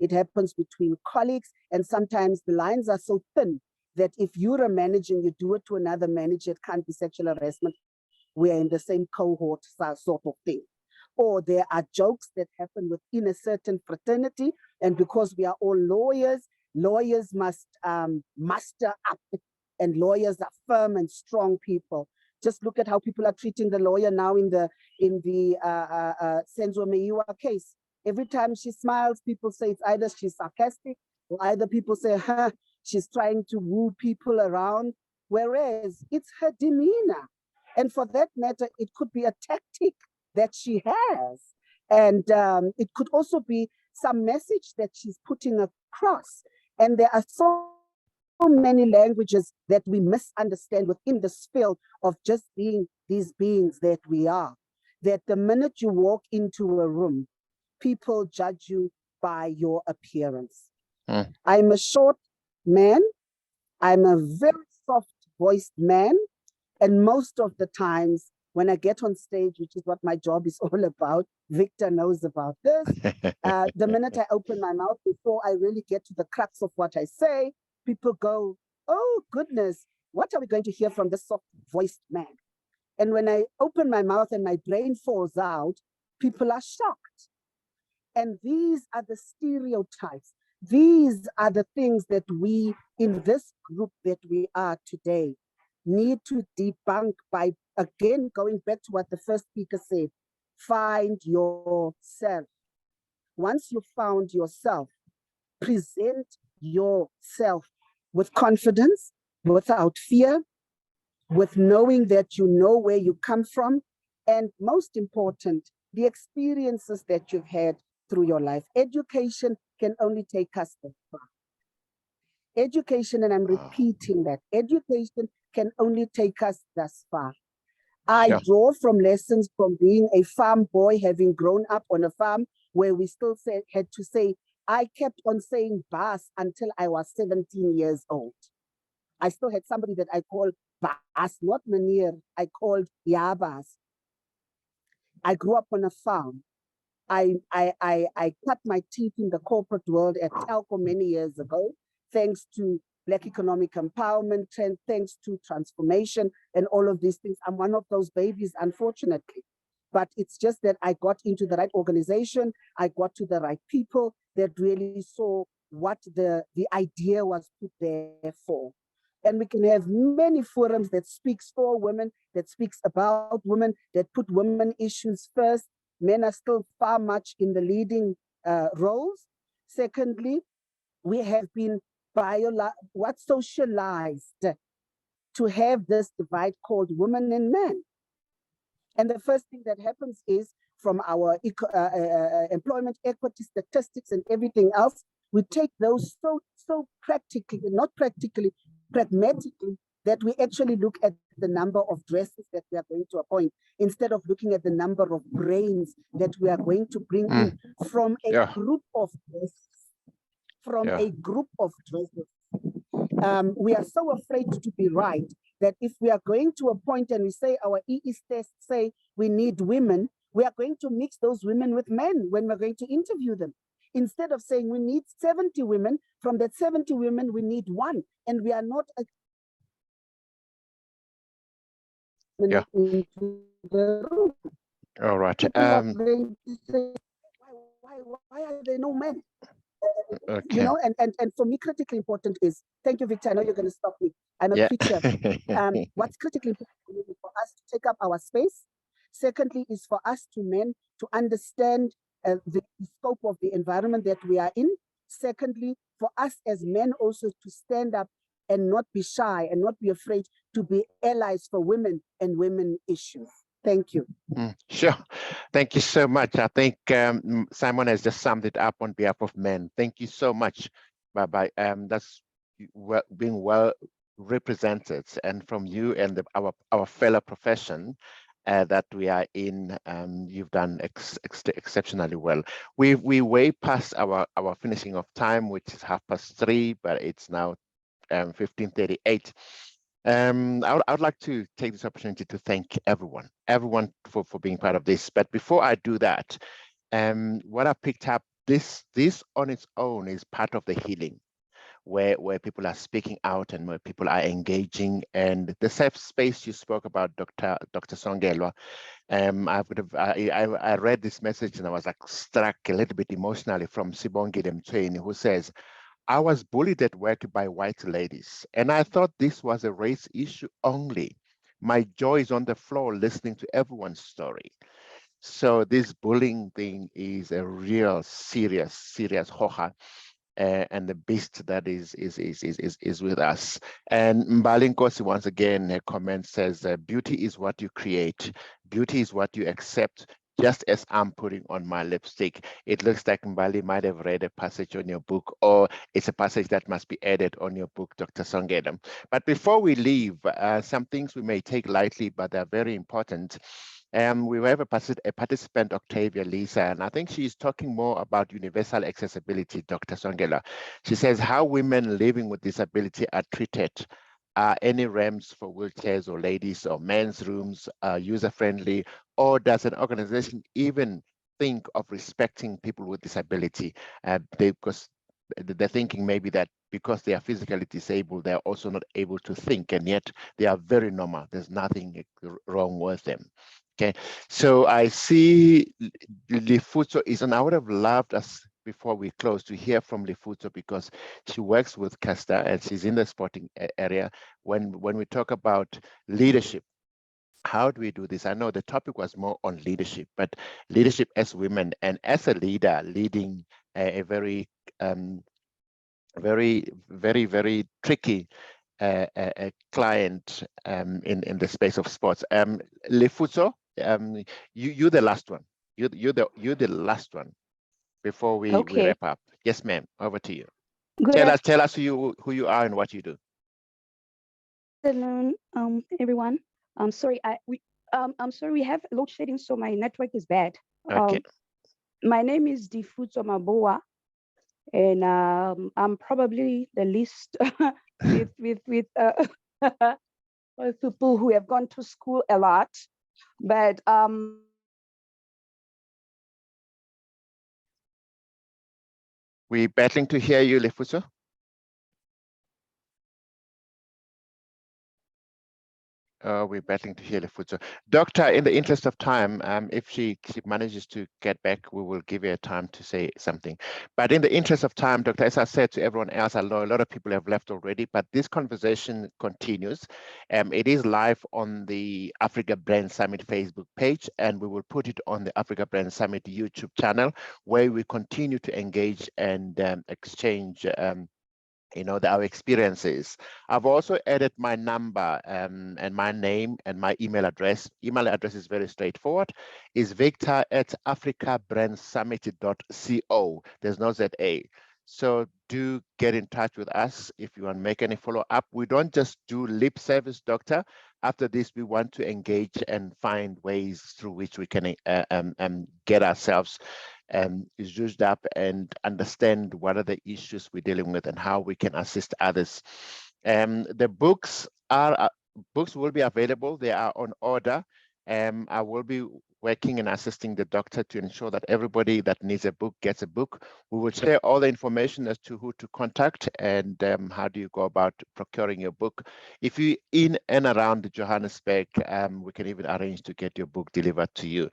it happens between colleagues, and sometimes the lines are so thin that if you're a manager and you do it to another manager, it can't be sexual harassment. We're in the same cohort sort of thing. Or there are jokes that happen within a certain fraternity, and because we are all lawyers, lawyers must muster up, and lawyers are firm and strong people. Just look at how people are treating the lawyer now in the Senzo Meiwa case. Every time she smiles, people say it's either she's sarcastic or either people say, she's trying to woo people around, whereas it's her demeanor. And for that matter, it could be a tactic that she has. And it could also be some message that she's putting across. And there are so many languages that we misunderstand within the sphere of just being these beings that we are, that the minute you walk into a room, people judge you by your appearance. I'm a short man. I'm a very soft-voiced man. And most of the times when I get on stage, which is what my job is all about, Victor knows about this, the minute I open my mouth, before I really get to the crux of what I say, people go, oh goodness, what are we going to hear from this soft-voiced man? And when I open my mouth and my brain falls out, people are shocked. And these are the stereotypes. These are the things that we, in this group that we are today, need to debunk by, again, going back to what the first speaker said, find yourself. Once you found yourself, present yourself with confidence, without fear, with knowing that you know where you come from, and most important, the experiences that you've had through your life. Education can only take us that far. Education, and I'm repeating that, education can only take us thus far. I draw from lessons from being a farm boy, having grown up on a farm where we still had to say, I kept on saying Bas until I was 17 years old. I still had somebody that I called Bas, not Manir, I called Yabas. I grew up on a farm. I cut my teeth in the corporate world at Telco many years ago, thanks to Black economic empowerment, thanks to transformation and all of these things. I'm one of those babies, unfortunately. But it's just that I got into the right organization, I got to the right people that really saw what the idea was put there for. And we can have many forums that speaks for women, that speaks about women, that put women issues first. Men are still far much in the leading roles. Secondly, we have been socialized to have this divide called woman and man. And the first thing that happens is from our employment equity statistics and everything else, we take those so practically, not practically, pragmatically, that we actually look at the number of dresses that we are going to appoint, instead of looking at the number of brains that we are going to bring in from a group of dresses. A group of dresses. We are so afraid to be right that if we are going to appoint and we say our EES tests say we need women, we are going to mix those women with men when we're going to interview them. Instead of saying we need 70 women, from that 70 women, we need one. And we are not into the room. All right. Why are there no men? Okay. You know, and for me, critically important is, thank you, Victor, I know you're going to stop me. I'm a preacher. What's critically important is for us to take up our space. Secondly, is for us men to understand the scope of the environment that we are in. Secondly, for us as men also to stand up and not be shy and not be afraid to be allies for women and women issues. Thank you. Sure. Thank you so much. I think Simon has just summed it up on behalf of men. Thank you so much. Bye-bye. That's being well represented, and from you and our fellow profession that we are in, you've done exceptionally well. We way past our finishing of time, which is 3:30, but it's now 15:38. I would like to take this opportunity to thank everyone for being part of this. But before I do that, what I picked up, this on its own is part of the healing, where people are speaking out and where people are engaging. And the safe space you spoke about, Dr. Songelwa, I read this message and I was like struck a little bit emotionally from Sibongi Demtweni, who says, I was bullied at work by white ladies, and I thought this was a race issue only. My jaw is on the floor listening to everyone's story. So this bullying thing is a real serious hoha, and the beast that is with us. And Mbali Nkosi, once again, her comment says, beauty is what you create. Beauty is what you accept. Just as I'm putting on my lipstick. It looks like Mbali might have read a passage on your book, or it's a passage that must be added on your book, Dr. Songelwa. But before we leave, some things we may take lightly, but they're very important. We have a participant, Octavia Lisa, and I think she's talking more about universal accessibility, Dr. Songelwa. She says how women living with disability are treated. Are any ramps for wheelchairs or ladies or men's rooms user-friendly, or does an organization even think of respecting people with disability? Because they're thinking maybe that because they are physically disabled, they're also not able to think, and yet they are very normal. There's nothing wrong with them. Okay, so I see Lefutso is, and I would have loved us before we close to hear from Lefutso, because she works with Castor and she's in the sporting area. When we talk about leadership, how do we do this? I know the topic was more on leadership, but leadership as women and as a leader leading a very very tricky client in the space of sports. Lefutso, you're the last one. You're the last one before we wrap up. Yes, ma'am. Over to you. Tell us who you are and what you do. Good afternoon, everyone. I'm sorry, I'm sorry we have load shedding, so my network is bad. Okay. My name is Difutso Maboa, and I'm probably the least with people who have gone to school a lot, but we're battling to hear you, Lefutso. We're battling to hear Lefutso. Doctor, in the interest of time, if she manages to get back, we will give her time to say something. But in the interest of time, Doctor, as I said to everyone else, I know a lot of people have left already, but this conversation continues. It is live on the Africa Brand Summit Facebook page, and we will put it on the Africa Brand Summit YouTube channel, where we continue to engage and exchange our experiences. I've also added my number and my name and my email address. Email address is very straightforward. It's victor@africabrandsummit.co. There's no ZA. So do get in touch with us if you want to make any follow-up. We don't just do lip service, Doctor. After this, we want to engage and find ways through which we can get ourselves used up and understand what are the issues we're dealing with and how we can assist others. The books will be available. They are on order. I will be working and assisting the doctor to ensure that everybody that needs a book gets a book. We will share all the information as to who to contact and how do you go about procuring your book. If you're in and around Johannesburg, we can even arrange to get your book delivered to you.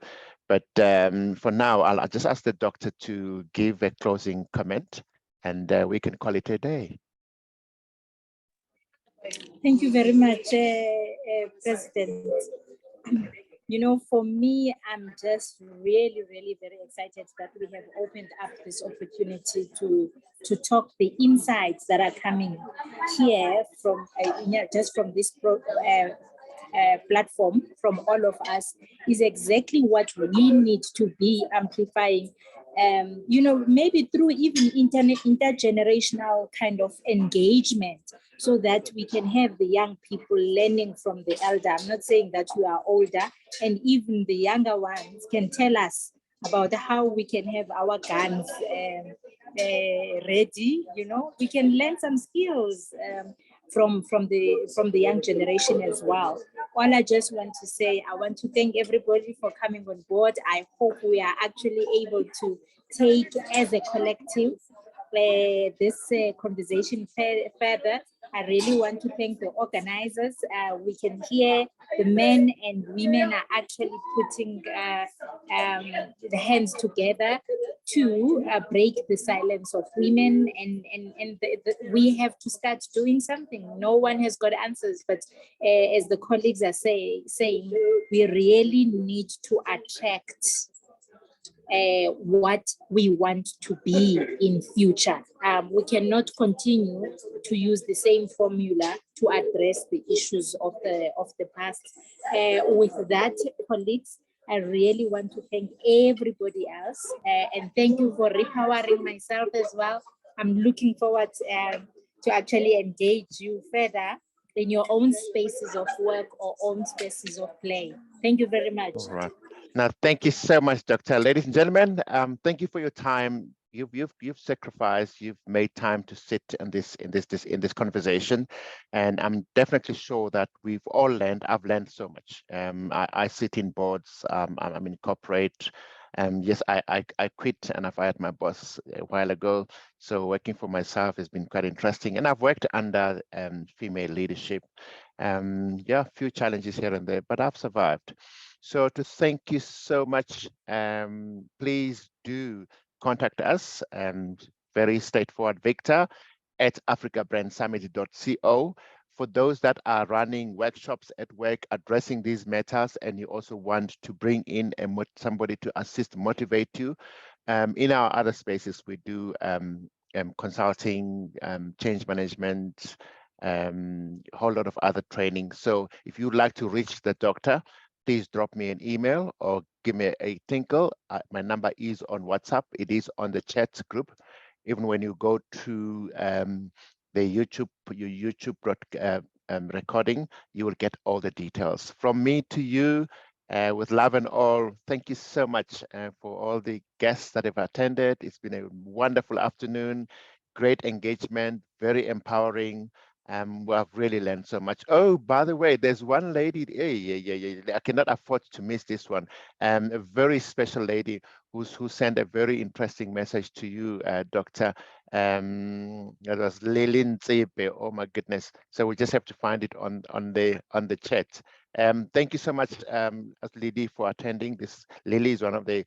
But for now, I'll just ask the doctor to give a closing comment, and we can call it a day. Thank you very much, President. You know, for me, I'm just really very excited that we have opened up this opportunity to talk the insights that are coming here from just from this platform from all of us is exactly what we need to be amplifying. Maybe through even intergenerational kind of engagement, so that we can have the young people learning from the elder. I'm not saying that we are older, and even the younger ones can tell us about how we can have our guns ready. We can learn some skills from the young generation as well. All I just want to say, I want to thank everybody for coming on board. I hope we are actually able to take as a collective this conversation further. I really want to thank the organizers. We can hear the men and women are actually putting the hands together to break the silence of women, and we have to start doing something. No one has got answers, but as the colleagues are saying, we really need to attract what we want to be in future. We cannot continue to use the same formula to address the issues of the past. With that, colleagues, I really want to thank everybody else and thank you for repowering myself as well. I'm looking forward to actually engage you further in your own spaces of work or own spaces of play. Thank you very much. All right. Now, thank you so much, Doctor. Ladies and gentlemen, thank you for your time. You've sacrificed. You've made time to sit in this conversation, and I'm definitely sure that we've all learned. I've learned so much. I sit in boards. I'm in corporate. Yes, I quit and I fired my boss a while ago. So working for myself has been quite interesting, and I've worked under female leadership. Yeah, a few challenges here and there, but I've survived. So to thank you so much, please do contact us. Very straightforward, Victor@africabrandsummit.co. For those that are running workshops at work addressing these matters, and you also want to bring in somebody to assist, motivate you. In our other spaces, we do consulting, change management, a whole lot of other training. So if you'd like to reach the doctor, please drop me an email or give me a tinkle. My number is on WhatsApp. It is on the chat group. Even when you go to your YouTube recording, you will get all the details. From me to you, with love and all, thank you so much for all the guests that have attended. It's been a wonderful afternoon, great engagement, very empowering. We have really learned so much. Oh, by the way, there's one lady, I cannot afford to miss this one. A very special lady who sent a very interesting message to you, Doctor. That was Lilin Tsepe. Oh my goodness. So we just have to find it on the chat. Thank you so much, Lily, for attending this. Lily is one of the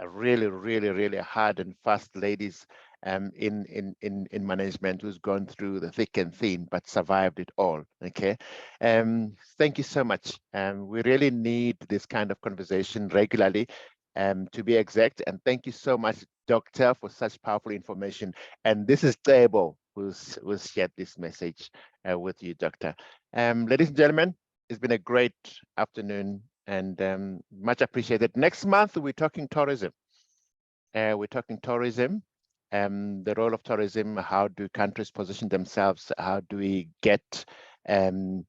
really hard and fast ladies in management, who's gone through the thick and thin but survived it all. Okay, thank you so much. We really need this kind of conversation regularly, to be exact. And thank you so much, Doctor, for such powerful information. And this is Tebo who's shared this message with you, Doctor. Ladies and gentlemen, it's been a great afternoon and much appreciated. Next month we're talking tourism. The role of tourism, how do countries position themselves, how do we get the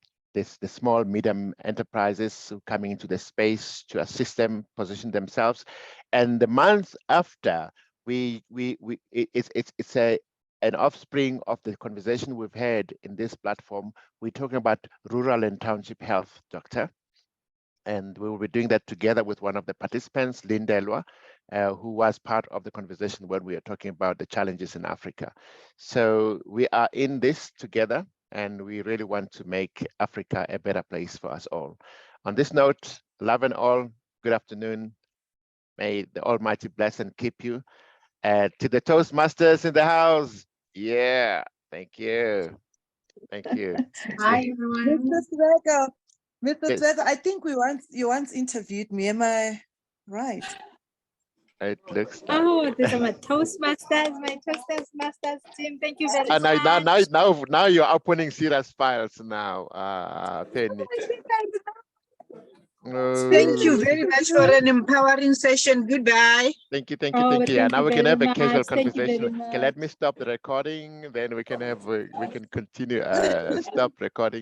small, medium enterprises coming into the space to assist them position themselves. And the month after, it's an offspring of the conversation we've had in this platform. We're talking about rural and township health, Doctor. And we will be doing that together with one of the participants, Lindelwa, who was part of the conversation when we are talking about the challenges in Africa. So we are in this together, and we really want to make Africa a better place for us all. On this note, love and all, good afternoon. May the Almighty bless and keep you. To the Toastmasters in the house, yeah, thank you. Thank you. Hi, everyone. Mr. Yes. Sibeko, I think you once interviewed me. Am I right? It looks like. Oh, these are my Toastmasters, my Toastmasters team. Thank you very much. Now you're opening serious files now, Penny. Thank you very much for an empowering session. Goodbye. Thank you. Oh, Yeah, now we can have a casual Thank you very conversation. Okay, let much. me stop the recording, then we can continue. Stop recording.